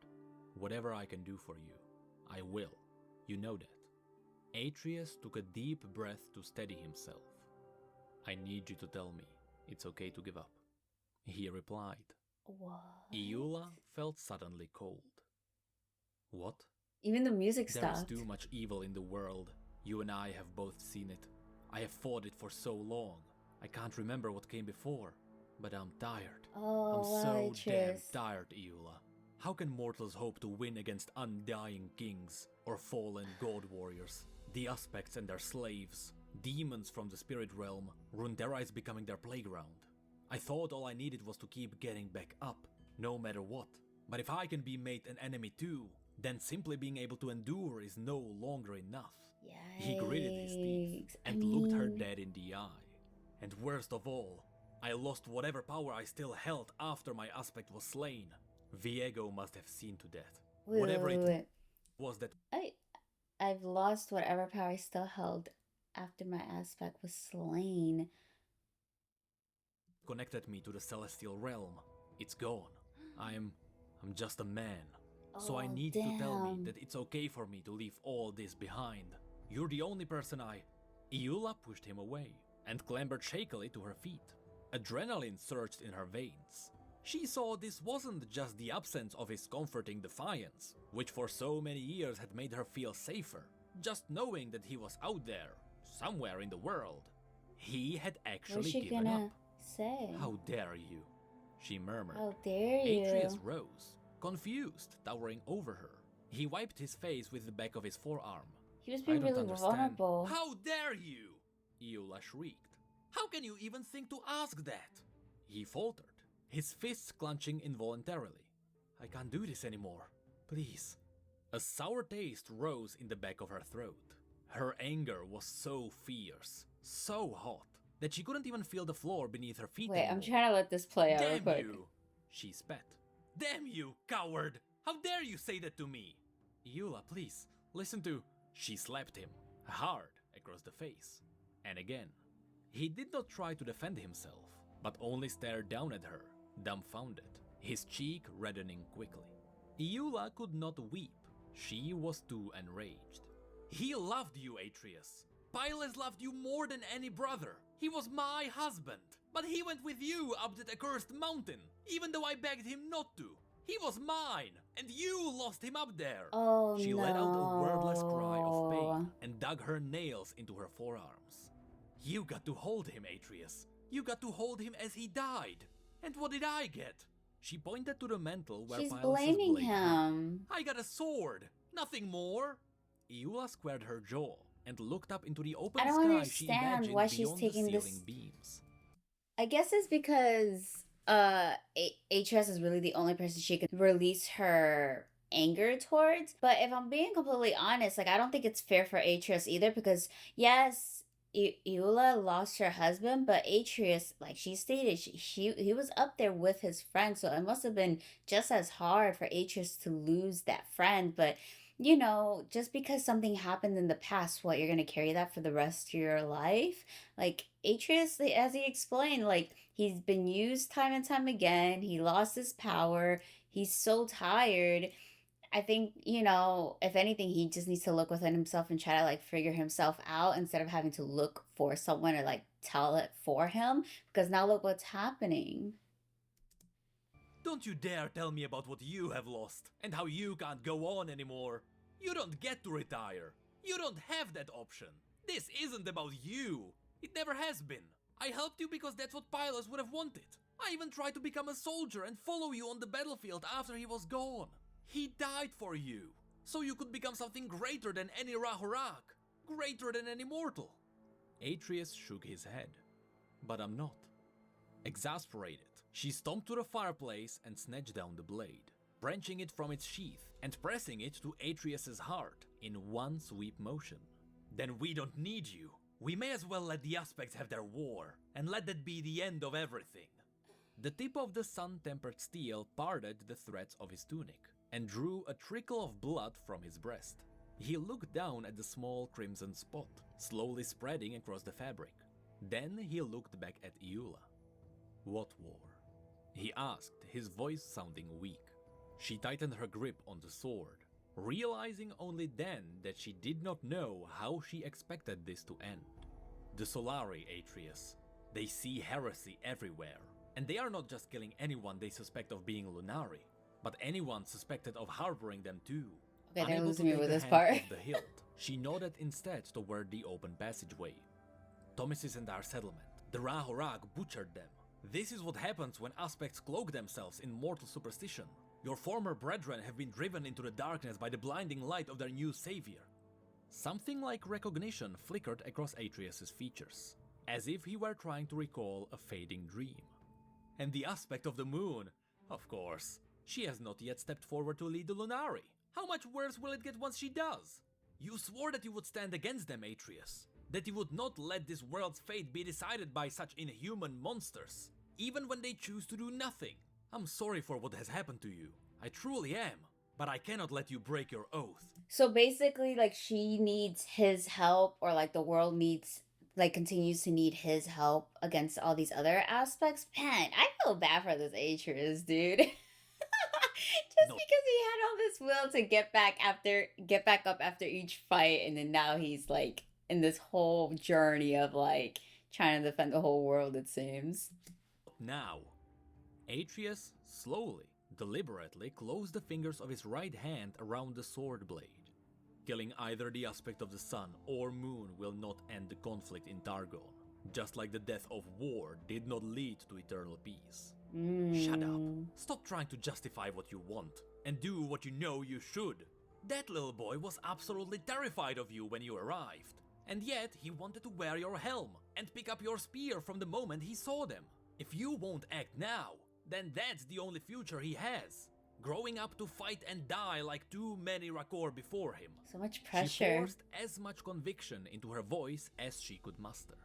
Whatever I can do for you, I will. You know that. Atreus took a deep breath to steady himself. I need you to tell me it's okay to give up. He replied. What? Iula felt suddenly cold. What? Even the music There stopped. is too much evil in the world. You and I have both seen it. I have fought it for so long. I can't remember what came before, but I'm tired. Oh, I'm so wow, damn Atreus. tired, Iula. How can mortals hope to win against undying kings or fallen god warriors? The aspects and their slaves, demons from the spirit realm, Runeterra is becoming their playground. I thought all I needed was to keep getting back up, no matter what. But if I can be made an enemy too, then simply being able to endure is no longer enough. Yikes. He gritted his teeth and looked her dead in the eye. And worst of all, I lost whatever power I still held after my aspect was slain. Viego must have seen to that. Whatever it was that I've lost whatever power I still held after my aspect was slain. connected me to the celestial realm. It's gone. I'm just a man. So I Oh, need you to tell me damn. that it's okay for me to leave all this behind. You're the only person Iula pushed him away and clambered shakily to her feet. Adrenaline surged in her veins. She saw this wasn't just the absence of his comforting defiance, which for so many years had made her feel safer. Just knowing that he was out there, somewhere in the world. He had What's actually she given gonna up. say? How dare you? She murmured. How dare you? Atreus rose, confused, towering over her. He wiped his face with the back of his forearm. He was I being don't really understand. vulnerable. How dare you? Iula shrieked. How can you even think to ask that? He faltered, his fists clenching involuntarily. I can't do this anymore. Please. A sour taste rose in the back of her throat. Her anger was so fierce, so hot, that she couldn't even feel the floor beneath her feet Wait, anymore. I'm trying to let this play out real Damn quick. you! She spat. Damn you, coward! How dare you say that to me? Eula, please, listen to... She slapped him, hard, across the face. And again. He did not try to defend himself, but only stared down at her, dumbfounded, his cheek reddening quickly. Eula could not weep. She was too enraged. He loved you, Atreus. Pylus loved you more than any brother. He was my husband. But he went with you up that accursed mountain, even though I begged him not to. He was mine, and you lost him up there. Oh, She no. let out a wordless cry of pain and dug her nails into her forearms. You got to hold him, Atreus. You got to hold him as he died. And what did I get? She pointed to the mantle where She's Pylus' blaming blade hung. him. I got a sword. Nothing more. Eula squared her jaw and looked up into the open I don't sky she understand imagined why she's beyond taking the this- ceiling beams. I guess it's because Atreus is really the only person she can release her anger towards. But if I'm being completely honest, like I don't think it's fair for Atreus either because yes, Eula lost her husband, but Atreus, like she stated, he was up there with his friend, so it must have been just as hard for Atreus to lose that friend. But you know, just because something happened in the past, what, you're gonna carry that for the rest of your life? Like Atreus, as he explained, like he's been used time and time again. He lost his power. He's so tired. I think, you know, if anything, he just needs to look within himself and try to like figure himself out instead of having to look for someone to like tell it for him. Because now look what's happening. Don't you dare tell me about what you have lost and how you can't go on anymore. You don't get to retire. You don't have that option. This isn't about you. It never has been. I helped you because that's what Pylus would have wanted. I even tried to become a soldier and follow you on the battlefield after he was gone. He died for you, so you could become something greater than any Rahurak, greater than any mortal. Atreus shook his head. But I'm not. Exasperated, she stomped to the fireplace and snatched down the blade, branching it from its sheath and pressing it to Atreus's heart in one sweep motion. Then we don't need you. We may as well let the aspects have their war, and let that be the end of everything. The tip of the sun-tempered steel parted the threads of his tunic and drew a trickle of blood from his breast. He looked down at the small crimson spot, slowly spreading across the fabric. Then he looked back at Eula. What war? He asked, his voice sounding weak. She tightened her grip on the sword, realizing only then that she did not know how she expected this to end. The Solari, Atreus. They see heresy everywhere, and they are not just killing anyone they suspect of being Lunari, but anyone suspected of harboring them too. Okay, they're Unable losing to me take with a this hand part. off the hilt, she nodded instead toward the open passageway. Thomas isn't our settlement. The Rahurak butchered them. This is what happens when aspects cloak themselves in mortal superstition. Your former brethren have been driven into the darkness by the blinding light of their new savior. Something like recognition flickered across Atreus's features, as if he were trying to recall a fading dream. And the aspect of the moon, of course. She has not yet stepped forward to lead the Lunari. How much worse will it get once she does? You swore that you would stand against them, Atreus. That you would not let this world's fate be decided by such inhuman monsters, even when they choose to do nothing. I'm sorry for what has happened to you. I truly am. But I cannot let you break your oath. So basically, like, she needs his help, or like the world needs, like, continues to need his help against all these other aspects. Man, I feel bad for this Atreus, dude. Just No. because he had all this will to get back up after each fight, and then now he's like in this whole journey of like trying to defend the whole world, it seems. Now, Atreus slowly, deliberately closed the fingers of his right hand around the sword blade. Killing either the aspect of the sun or moon will not end the conflict in Targon, just like the death of war did not lead to eternal peace. Shut up. Stop trying to justify what you want, and do what you know you should. That little boy was absolutely terrified of you when you arrived, and yet he wanted to wear your helm. and pick up your spear from the moment he saw them. If you won't act now, then that's the only future he has. Growing up to fight and die like too many Rakor before him. So much She pressure. forced as much conviction into her voice as she could muster.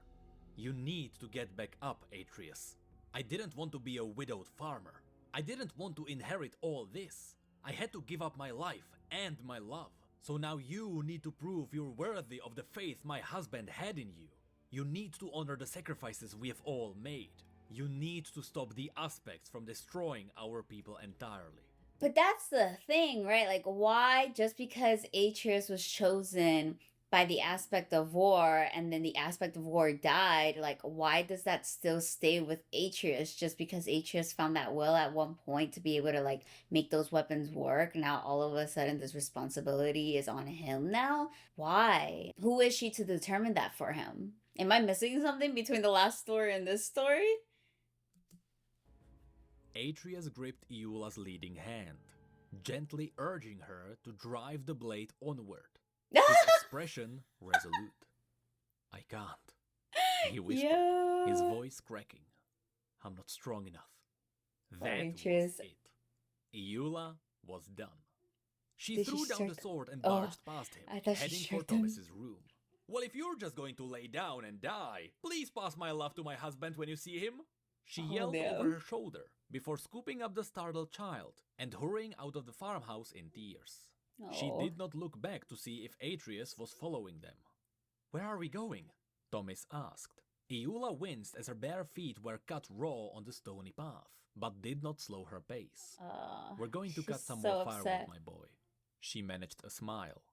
You need to get back up, Atreus. I didn't want to be a widowed farmer. I didn't want to inherit all this. I had to give up my life and my love. So now you need to prove you're worthy of the faith my husband had in you. You need to honor the sacrifices we have all made. You need to stop the aspects from destroying our people entirely. But that's the thing, right? Like, why, just because Atreus was chosen by the aspect of war and then the aspect of war died, like, why does that still stay with Atreus? Just because Atreus found that will at one point to be able to, like, make those weapons work, now all of a sudden this responsibility is on him now? Why? Who is she to determine that for him? Am I missing something between the last story and this story? Atreus gripped Iula's leading hand, gently urging her to drive the blade onward. His expression resolute. I can't, he whispered, his voice cracking. I'm not strong enough. That was Atreus. it. Iula was done. She Did she threw down the strike- sword and Oh, barged past him, I thought she heading for struck him. Thomas's room. Well, if you're just going to lay down and die, please pass my love to my husband when you see him. She Oh, yelled no. over her shoulder before scooping up the startled child and hurrying out of the farmhouse in tears. She Oh. did not look back to see if Atreus was following them. Where are we going? Thomas asked. Iula winced as her bare feet were cut raw on the stony path, but did not slow her pace. We're going to cut she's some so more upset. firewood, my boy. She managed a smile.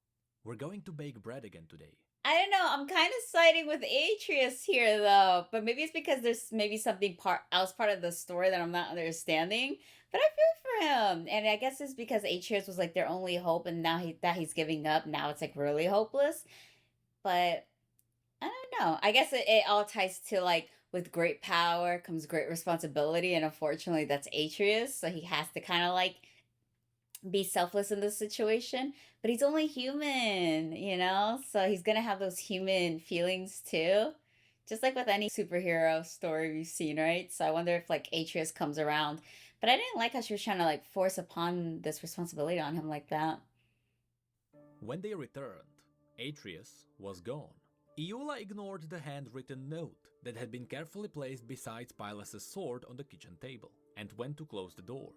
We're going to bake bread again today. I don't know. I'm kind of siding with Atreus here, though. But maybe it's because there's maybe something else part of the story that I'm not understanding. But I feel for him, and I guess it's because Atreus was like their only hope, and now he's giving up. Now it's like really hopeless. But I don't know. I guess it all ties to like with great power comes great responsibility, and unfortunately that's Atreus, so he has to kind of like be selfless in this situation, but he's only human, you know? So he's gonna have those human feelings too. Just like with any superhero story we've seen, right? So I wonder if like Atreus comes around. But I didn't like how she was trying to like force upon this responsibility on him like that. When they returned, Atreus was gone. Iula ignored the handwritten note that had been carefully placed beside Pylas's sword on the kitchen table and went to close the door.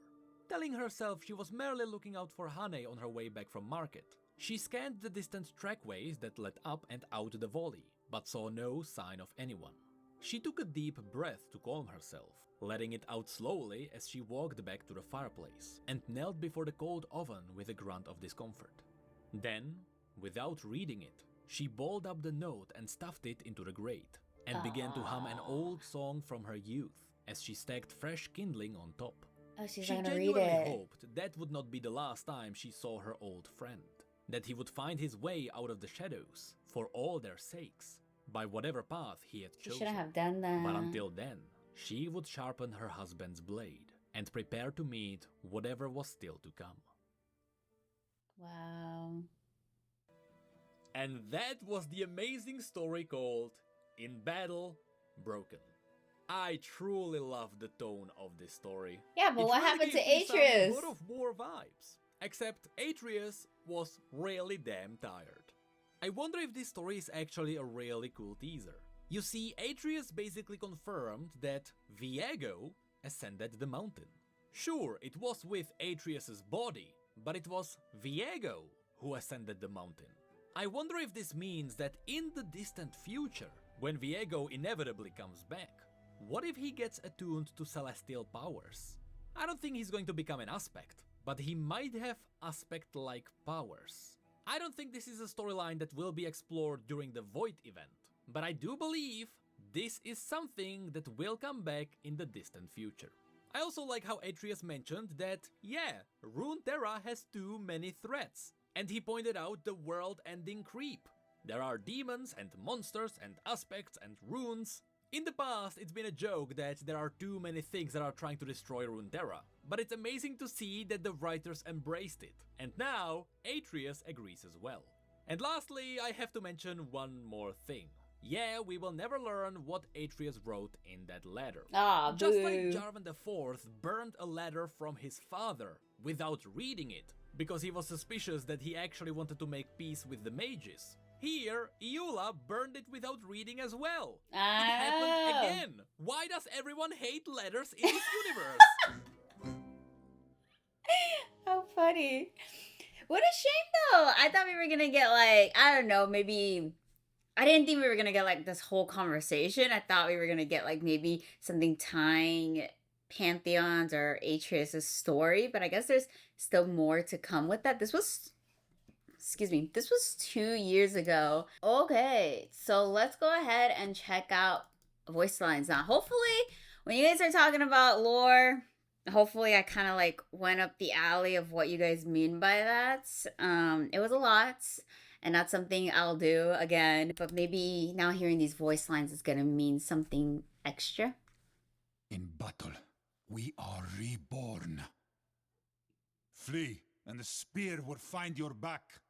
Telling herself she was merely looking out for Hane on her way back from market, she scanned the distant trackways that led up and out the valley, but saw no sign of anyone. She took a deep breath to calm herself, letting it out slowly as she walked back to the fireplace and knelt before the cold oven with a grunt of discomfort. Then, without reading it, she balled up the note and stuffed it into the grate, and began to hum an old song from her youth as she stacked fresh kindling on top. Oh, she's She not gonna read genuinely it. hoped that would not be the last time she saw her old friend, that he would find his way out of the shadows, for all their sakes, by whatever path he had She chosen. shouldn't have done that. But until then, she would sharpen her husband's blade and prepare to meet whatever was still to come. Wow. And that was the amazing story called In Battle, Broken. I truly love the tone of this story. Yeah, but It what really happened to gave me some Atreus? God of War vibes. Except Atreus was really damn tired. I wonder if this story is actually a really cool teaser. You see, Atreus basically confirmed that Viego ascended the mountain. Sure, it was with Atreus's body, but it was Viego who ascended the mountain. I wonder if this means that in the distant future, when Viego inevitably comes back, what if he gets attuned to celestial powers? I don't think he's going to become an aspect, but he might have aspect-like powers. I don't think this is a storyline that will be explored during the Void event, but I do believe this is something that will come back in the distant future. I also like how Atreus mentioned that, yeah, Runeterra has too many threats, and he pointed out the world-ending creep. There are demons and monsters and aspects and runes. In the past, it's been a joke that there are too many things that are trying to destroy Runeterra, but it's amazing to see that the writers embraced it, and now Atreus agrees as well. And lastly, I have to mention one more thing. Yeah, we will never learn what Atreus wrote in that letter. Ah, Just boo. like Jarvan IV burned a letter from his father without reading it, because he was suspicious that he actually wanted to make peace with the mages. Here, Iula burned it without reading as well. It happened again. Why does everyone hate letters in this universe? How funny. What a shame though. I thought we were gonna get like, I don't know, maybe I didn't think we were gonna get like this whole conversation. I thought we were gonna get like maybe something tying Pantheon's or Atreus' story, but I guess there's still more to come with that. This was 2 years ago. Okay, so let's go ahead and check out voice lines now. Hopefully, when you guys are talking about lore, hopefully I kind of like went up the alley of what you guys mean by that. It was a lot, and that's something I'll do again, but maybe now hearing these voice lines is gonna mean something extra. In battle, we are reborn. Flee, and the spear will find your back.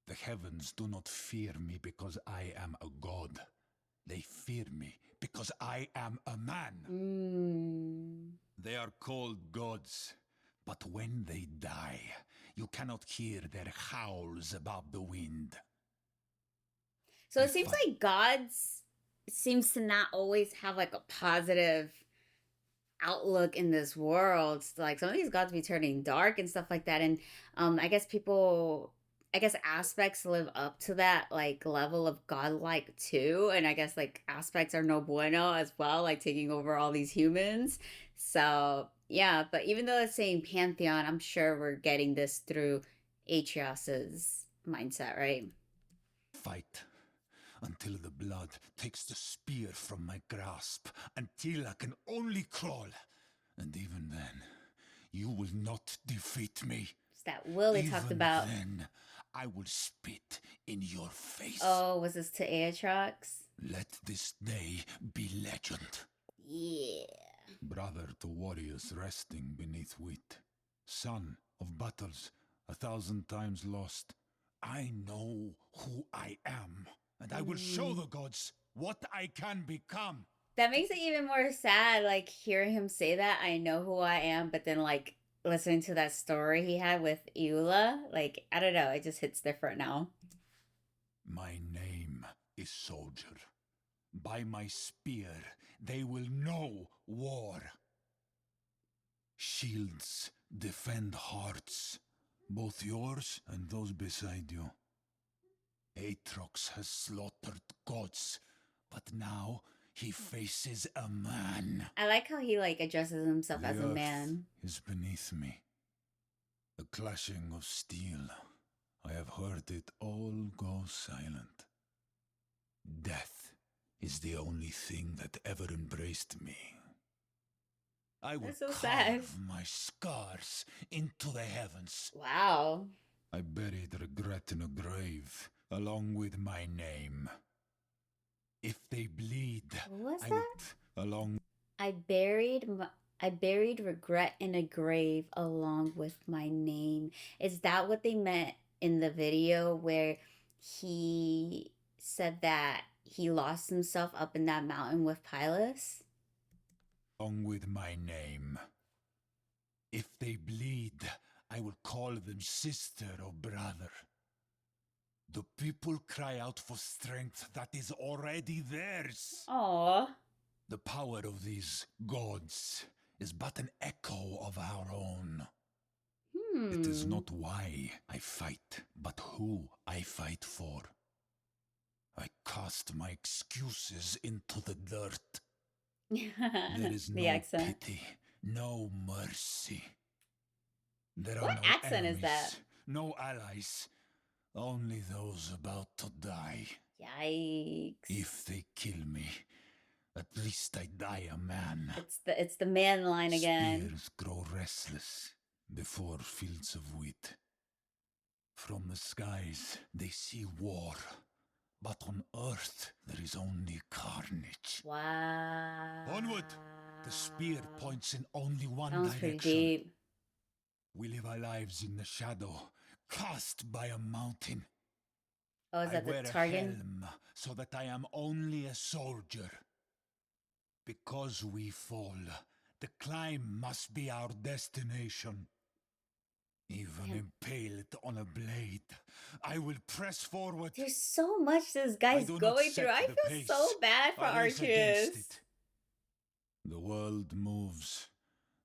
The heavens do not fear me because I am a god. They fear me because I am a man. They are called gods, but when they die, you cannot hear their howls above the wind. So it seems like gods seems to not always have like a positive outlook in this world. Like some of these gods be turning dark and stuff like that. And I guess aspects live up to that like level of godlike too. And I guess like aspects are no bueno as well, like taking over all these humans. So yeah, but even though it's saying Pantheon, I'm sure we're getting this through Atreus's mindset, right? Fight until the blood takes the spear from my grasp, until I can only crawl. And even then, you will not defeat me. It's that will they talked about. Then, I will spit in your face. Oh, was this to Aatrox? Let this day be legend. Yeah. Brother to warriors resting beneath wheat. Son of battles 1,000 times lost. I know who I am, and I will show the gods what I can become. That makes it even more sad, like hearing him say that, I know who I am, but then like listening to that story he had with Iula, like, I don't know, it just hits different now. My name is Soldier. By my spear, they will know war. Shields defend hearts, both yours and those beside you. Aatrox has slaughtered gods, but now he faces a man. I like how he like addresses himself as a The man. earth is beneath me. The clashing of steel. I have heard it all go silent. Death is the only thing that ever embraced me. I will That's so sad. carve my scars into the heavens. Wow. I buried regret in a grave, along with my name. If they bleed, What was I that? will, along I buried regret in a grave along with my name. Is that what they meant in the video where he said that he lost himself up in that mountain with Pylus? along with my name. If they bleed, I will call them sister or brother. The people cry out for strength that is already theirs. Aww. The power of these gods is but an echo of our own. It is not why I fight, but who I fight for. I cast my excuses into the dirt. There is The no accent. pity, no mercy. There are What no accent is enemies, that? no allies, only those about to die. Yikes. If they kill me, at least I die a man. It's the man line again. Spears grow restless before fields of wheat. From the skies they see war, but on earth there is only carnage. Wow. Onward! The spear points in only one Sounds pretty direction. deep. We live our lives in the shadow, cast by a mountain. Oh, is I that the wear a Targan? helm so that I am only a soldier. Because we fall, the climb must be our destination. Even Damn. impaled on a blade, I will press forward. There's so much this I guy's do not going through. set I the feel pace. so bad for I race against Arceus. it. The world moves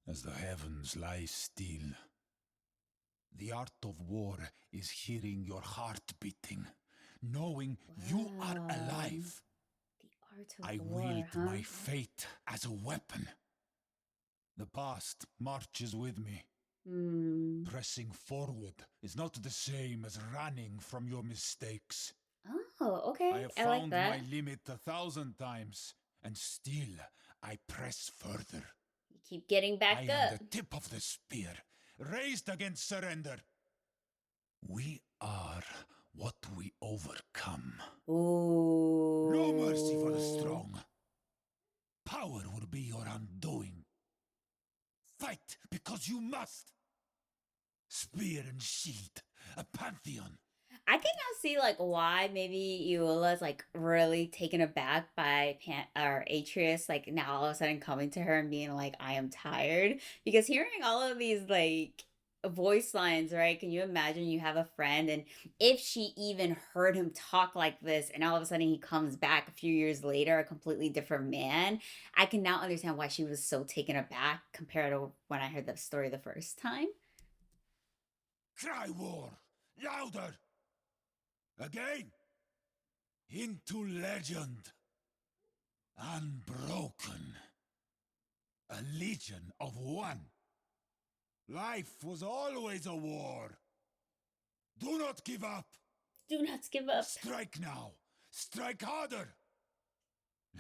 as the heavens lie still. The art of war is hearing your heart beating, knowing you are Wow. alive. The art of I war, wield huh? my fate as a weapon. The past marches with me. Pressing forward is not the same as running from your mistakes. Oh, okay. I have I like found that. my limit 1,000 times, and still I press further. You keep getting back I up. am the tip of the spear, raised against surrender. We are what we overcome. Ooh. No mercy for the strong. Power will be your undoing. Fight because you must. Spear and shield, a pantheon. I can now see like why maybe Eula's like really taken aback by Atreus, like now all of a sudden coming to her and being like, I am tired. Because hearing all of these like voice lines, right? Can you imagine you have a friend and if she even heard him talk like this and all of a sudden he comes back a few years later, a completely different man, I can now understand why she was so taken aback compared to when I heard the story the first time. Cry war, louder. Again, into legend. Unbroken. A legion of one. Life was always a war. Do not give up. Do not give up. Strike now. Strike harder.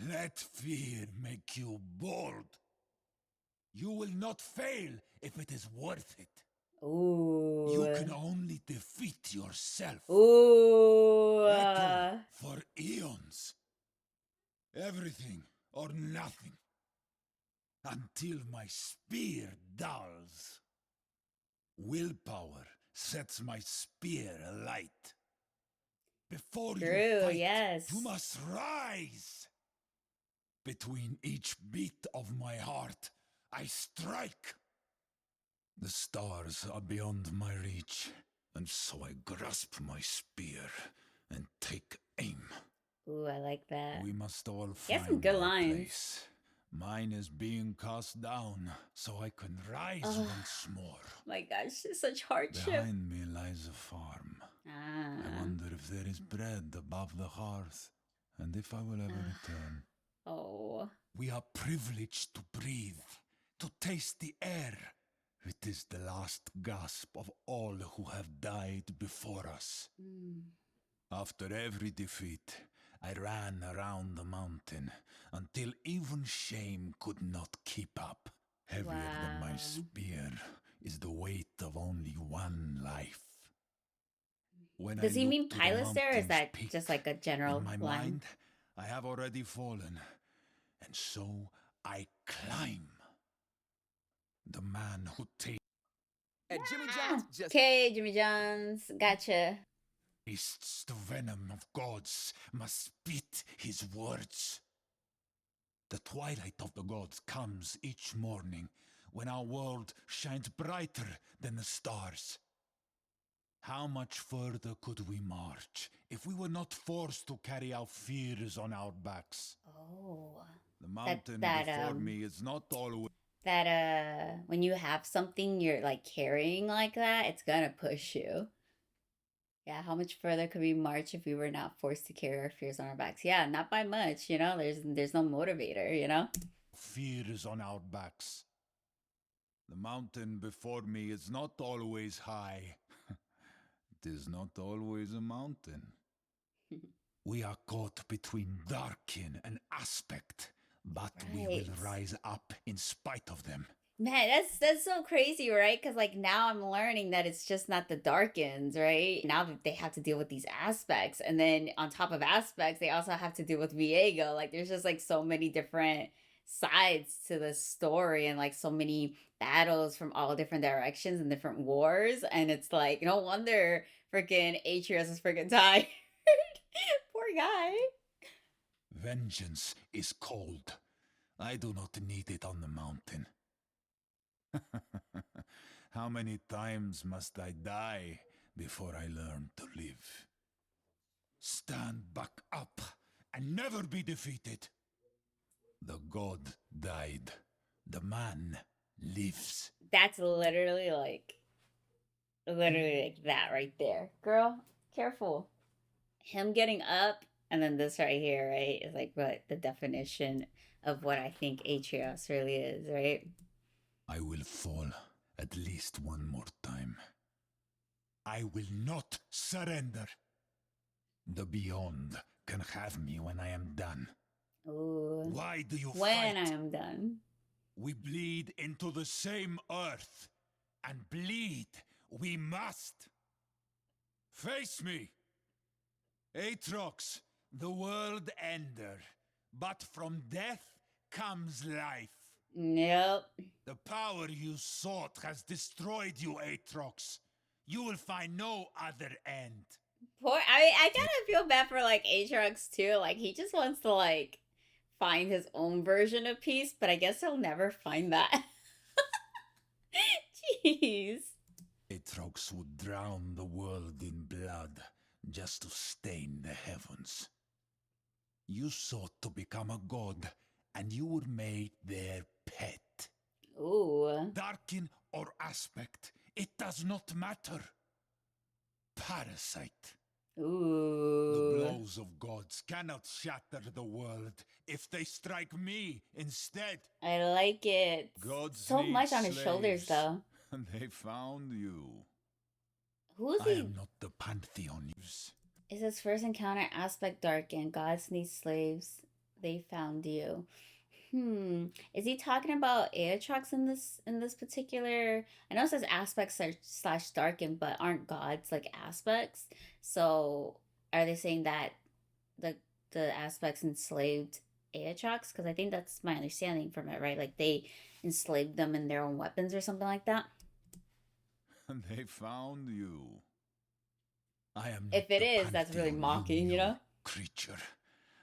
Let fear make you bold. You will not fail if it is worth it. Ooh. You can only defeat yourself. Ooh. Echo for eons. Everything or nothing. Until my spear dulls. Willpower sets my spear alight. Before True, you fight, yes. you must rise. Between each beat of my heart, I strike. The stars are beyond my reach, and so I grasp my spear and take aim. Ooh, I like that. We must all He has find some good our lines. place. Mine is being cast down, so I can rise once more. My gosh, it's such hardship. Behind me lies a farm. I Ah. wonder if there is bread above the hearth, and if I will ever return. Oh. We are privileged to breathe, to taste the air. It is the last gasp of all who have died before us. After every defeat, I ran around the mountain until even shame could not keep up. Heavier than my Wow. spear is the weight of only one life. When Does I he look mean to the pilots there, or is mountain's that peak, just like a general in my line? mind, I have already fallen, and so I climb. The man who Jimmy John's just Okay, Jimmy Johns, gotcha. tastes the venom of gods must spit his words. The twilight of the gods comes each morning when our world shines brighter than the stars. How much further could we march if we were not forced to carry our fears on our backs? Oh. The mountain that, before me is not always That when you have something you're like carrying like that, it's gonna push you. Yeah, how much further could we march if we were not forced to carry our fears on our backs? Yeah, not by much, you know. There's no motivator, you know. fears on our backs. The mountain before me is not always high. It is not always a mountain. We are caught between Darkin and Aspect, but we will Right. rise up in spite of them. Man, that's so crazy, right? Because like now I'm learning that it's just not the Darkins, right? Now that they have to deal with these aspects, and then on top of aspects, they also have to deal with Viego. Like there's just like so many different sides to the story, and like so many battles from all different directions and different wars. And it's like no wonder freaking Atreus is freaking tired. guy. Vengeance is cold. I do not need it on the mountain. How many times must I die before I learn to live? Stand back up and never be defeated. The god died. The man lives. That's literally like that right there. Girl, careful. Him getting up and then this right here, right, is like what the definition of what I think Atreus really is, right? I will fall at least one more time. I will not surrender. The beyond can have me when I am done. Ooh. Why do you When fight? I am done. We bleed into the same earth, and bleed we must. Face me! Aatrox, the world ender, but from death comes life. Nope. The power you sought has destroyed you, Aatrox. You will find no other end. I kind of feel bad for like Aatrox too. Like he just wants to like find his own version of peace, but I guess he'll never find that. Jeez. Aatrox would drown the world in blood just to stain the heavens. You sought to become a god, and you were made their pet. Ooh. Darkin or aspect, it does not matter. Parasite. The Ooh. blows of gods cannot shatter the world if they strike me instead. I like it. Gods So need much on his shoulders slaves, though. And they found you. Who's I he? am not the Pantheon. Is his first encounter aspect darkened? Gods need slaves. They found you. Is he talking about Aatrox in this particular? I know it says aspects slash darkened, but aren't gods like aspects? So are they saying that the aspects enslaved Aatrox? Because I think that's my understanding from it, right? Like they enslaved them in their own weapons or something like that. And they found you. I am If not it the is, that's really Pantheon, mocking, you know? Creature.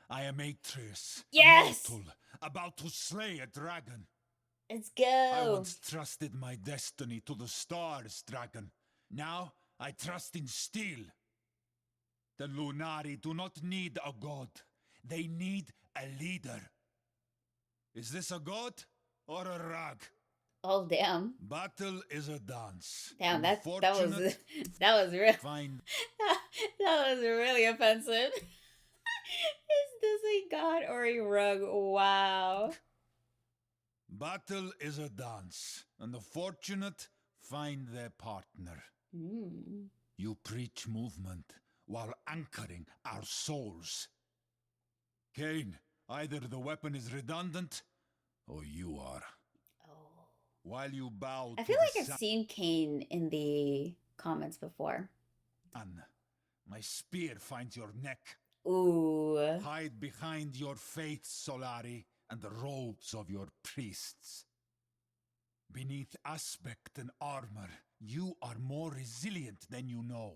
I am Atreus, Yes! a mortal, about to slay a dragon. Let's I go. once trusted my destiny to the stars, dragon. Now I trust in steel. The Lunari do not need a god. They need a leader. Is this a god or a rag? Oh damn. Battle is a dance. Damn, And that was fortunate that was real. find That was really offensive. Is this a god or a rug? Wow. battle is a dance, and the fortunate find their partner. You preach movement while anchoring our souls. Cain, either the weapon is redundant, or you are. Oh. While you bow I to feel the like I've seen Kane in the comments before. sun, my spear finds your neck. Ooh. Hide behind your faith, Solari, and the robes of your priests. Beneath aspect and armor, you are more resilient than you know.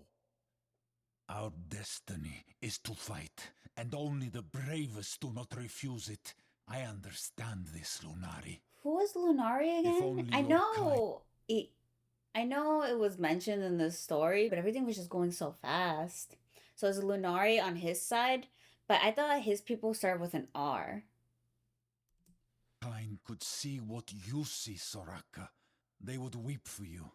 Our destiny is to fight, and only the bravest do not refuse it. I understand this, Lunari. Who was Lunari If again? only I your know I know it was mentioned in the story, but everything was just going so fast. So it's Lunari on his side, but I thought his people started with an R. Kind could see what you see, Soraka. They would weep for you,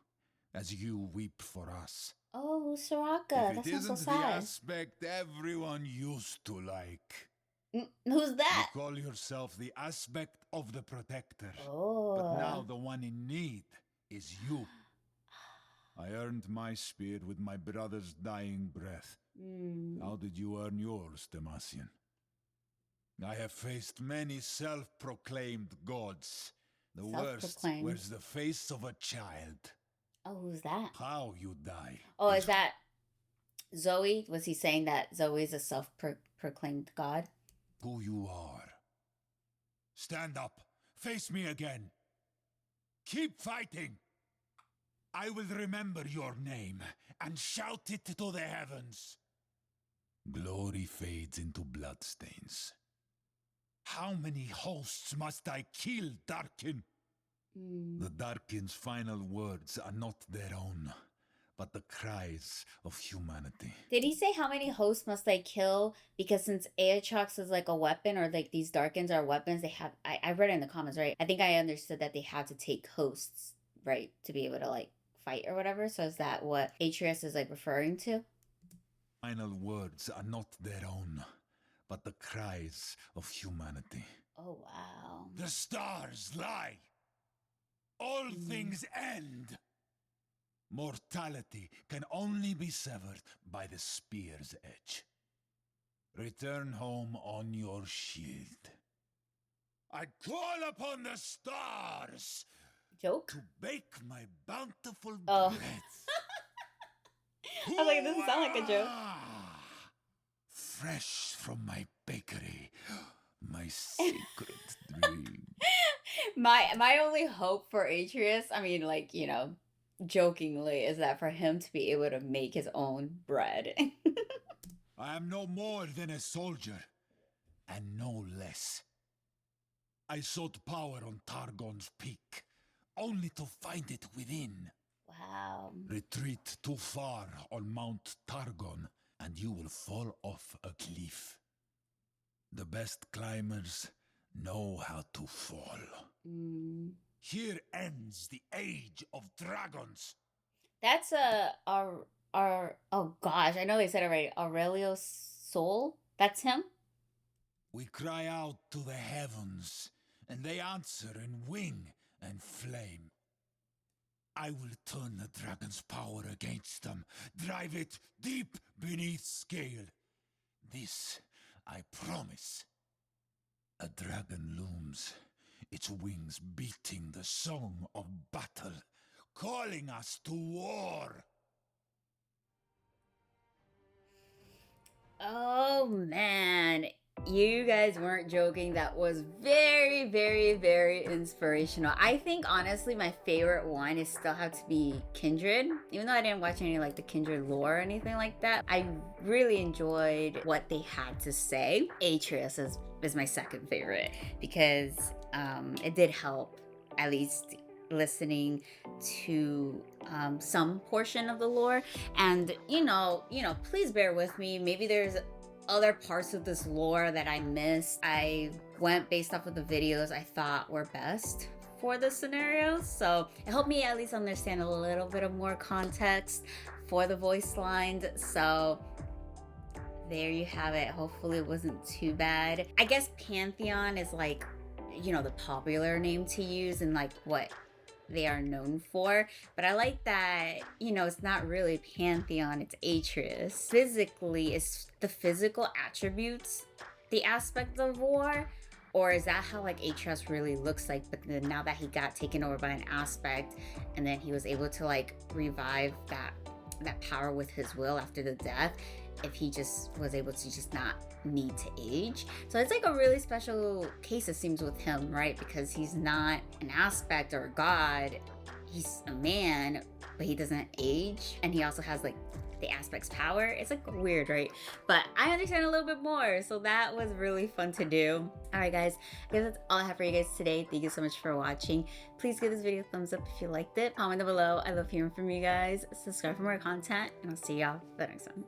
as you weep for us. Oh, Soraka. That If it sounds so isn't the sad. aspect everyone used to like. Who's that? You call yourself the aspect of the protector. Oh. But now the one in need is you. I earned my spear with my brother's dying breath. How did you earn yours, Demacian? I have faced many self-proclaimed gods. The worst Self-proclaimed. wears the face of a child. Oh, who's that? How you die. Oh, is that Zoe? Was he saying that Zoe's a self-proclaimed god? Who you are. Stand up. Face me again. Keep fighting. I will remember your name and shout it to the heavens. Glory fades into bloodstains. How many hosts must I kill, Darkin? The Darkin's final words are not their own, but the cries of humanity. Did he say how many hosts must I kill? Because since Aatrox is like a weapon, or like these Darkins are weapons, they have. I read it in the comments, right? I think I understood that they had to take hosts, right, to be able to like fight or whatever. So is that what Atreus is like referring to? Final words are not their own, but the cries of humanity. Oh wow. The stars lie. All things end. Mortality can only be severed by the spear's edge. Return home on your shield. I call upon the stars Joke? to bake my bountiful Oh. bread. I was like, it doesn't sound like a joke. Fresh from my bakery, my sacred dream. My only hope for Atreus, I mean, like, you know, jokingly, is that for him to be able to make his own bread. I am no more than a soldier, and no less. I sought power on Targon's peak, only to find it within. Wow. Retreat too far on Mount Targon, and you will fall off a cliff. The best climbers know how to fall. Here ends the age of dragons. That's oh gosh, I know they said it right. Aurelio's soul? That's him? We cry out to the heavens, and they answer in wing and flame. I will turn the dragon's power against them, drive it deep beneath scale. This I promise. A dragon looms, its wings beating the song of battle, calling us to war. Oh man, you guys weren't joking. That was very, very, very inspirational. I think honestly my favorite one is still have to be Kindred. Even though I didn't watch any like the Kindred lore or anything like that, I really enjoyed what they had to say. Atreus is my second favorite because it did help, at least listening to some portion of the lore. And you know, please bear with me. Maybe there's other parts of this lore that I missed. I went based off of the videos I thought were best for the scenarios, so it helped me at least understand a little bit of more context for the voice lines. So there you have it. Hopefully it wasn't too bad. I guess Pantheon is like, you know, the popular name to use and like what they are known for, but I like that, you know, it's not really Pantheon, it's Atreus. Physically, is the physical attributes the aspect of war, or is that how like Atreus really looks like? But then now that he got taken over by an aspect, and then he was able to like revive that power with his will after the death, if he just was able to just not need to age. So it's like a really special case, it seems, with him, right? Because he's not an aspect or a god, he's a man, but he doesn't age, and he also has like the aspect's power. It's like weird, right? But I understand a little bit more, so that was really fun to do. All right guys, I guess that's all I have for you guys today. Thank you so much for watching. Please give this video a thumbs up if you liked it. Comment down below. I love hearing from you guys. Subscribe for more content, and I'll see y'all the next one.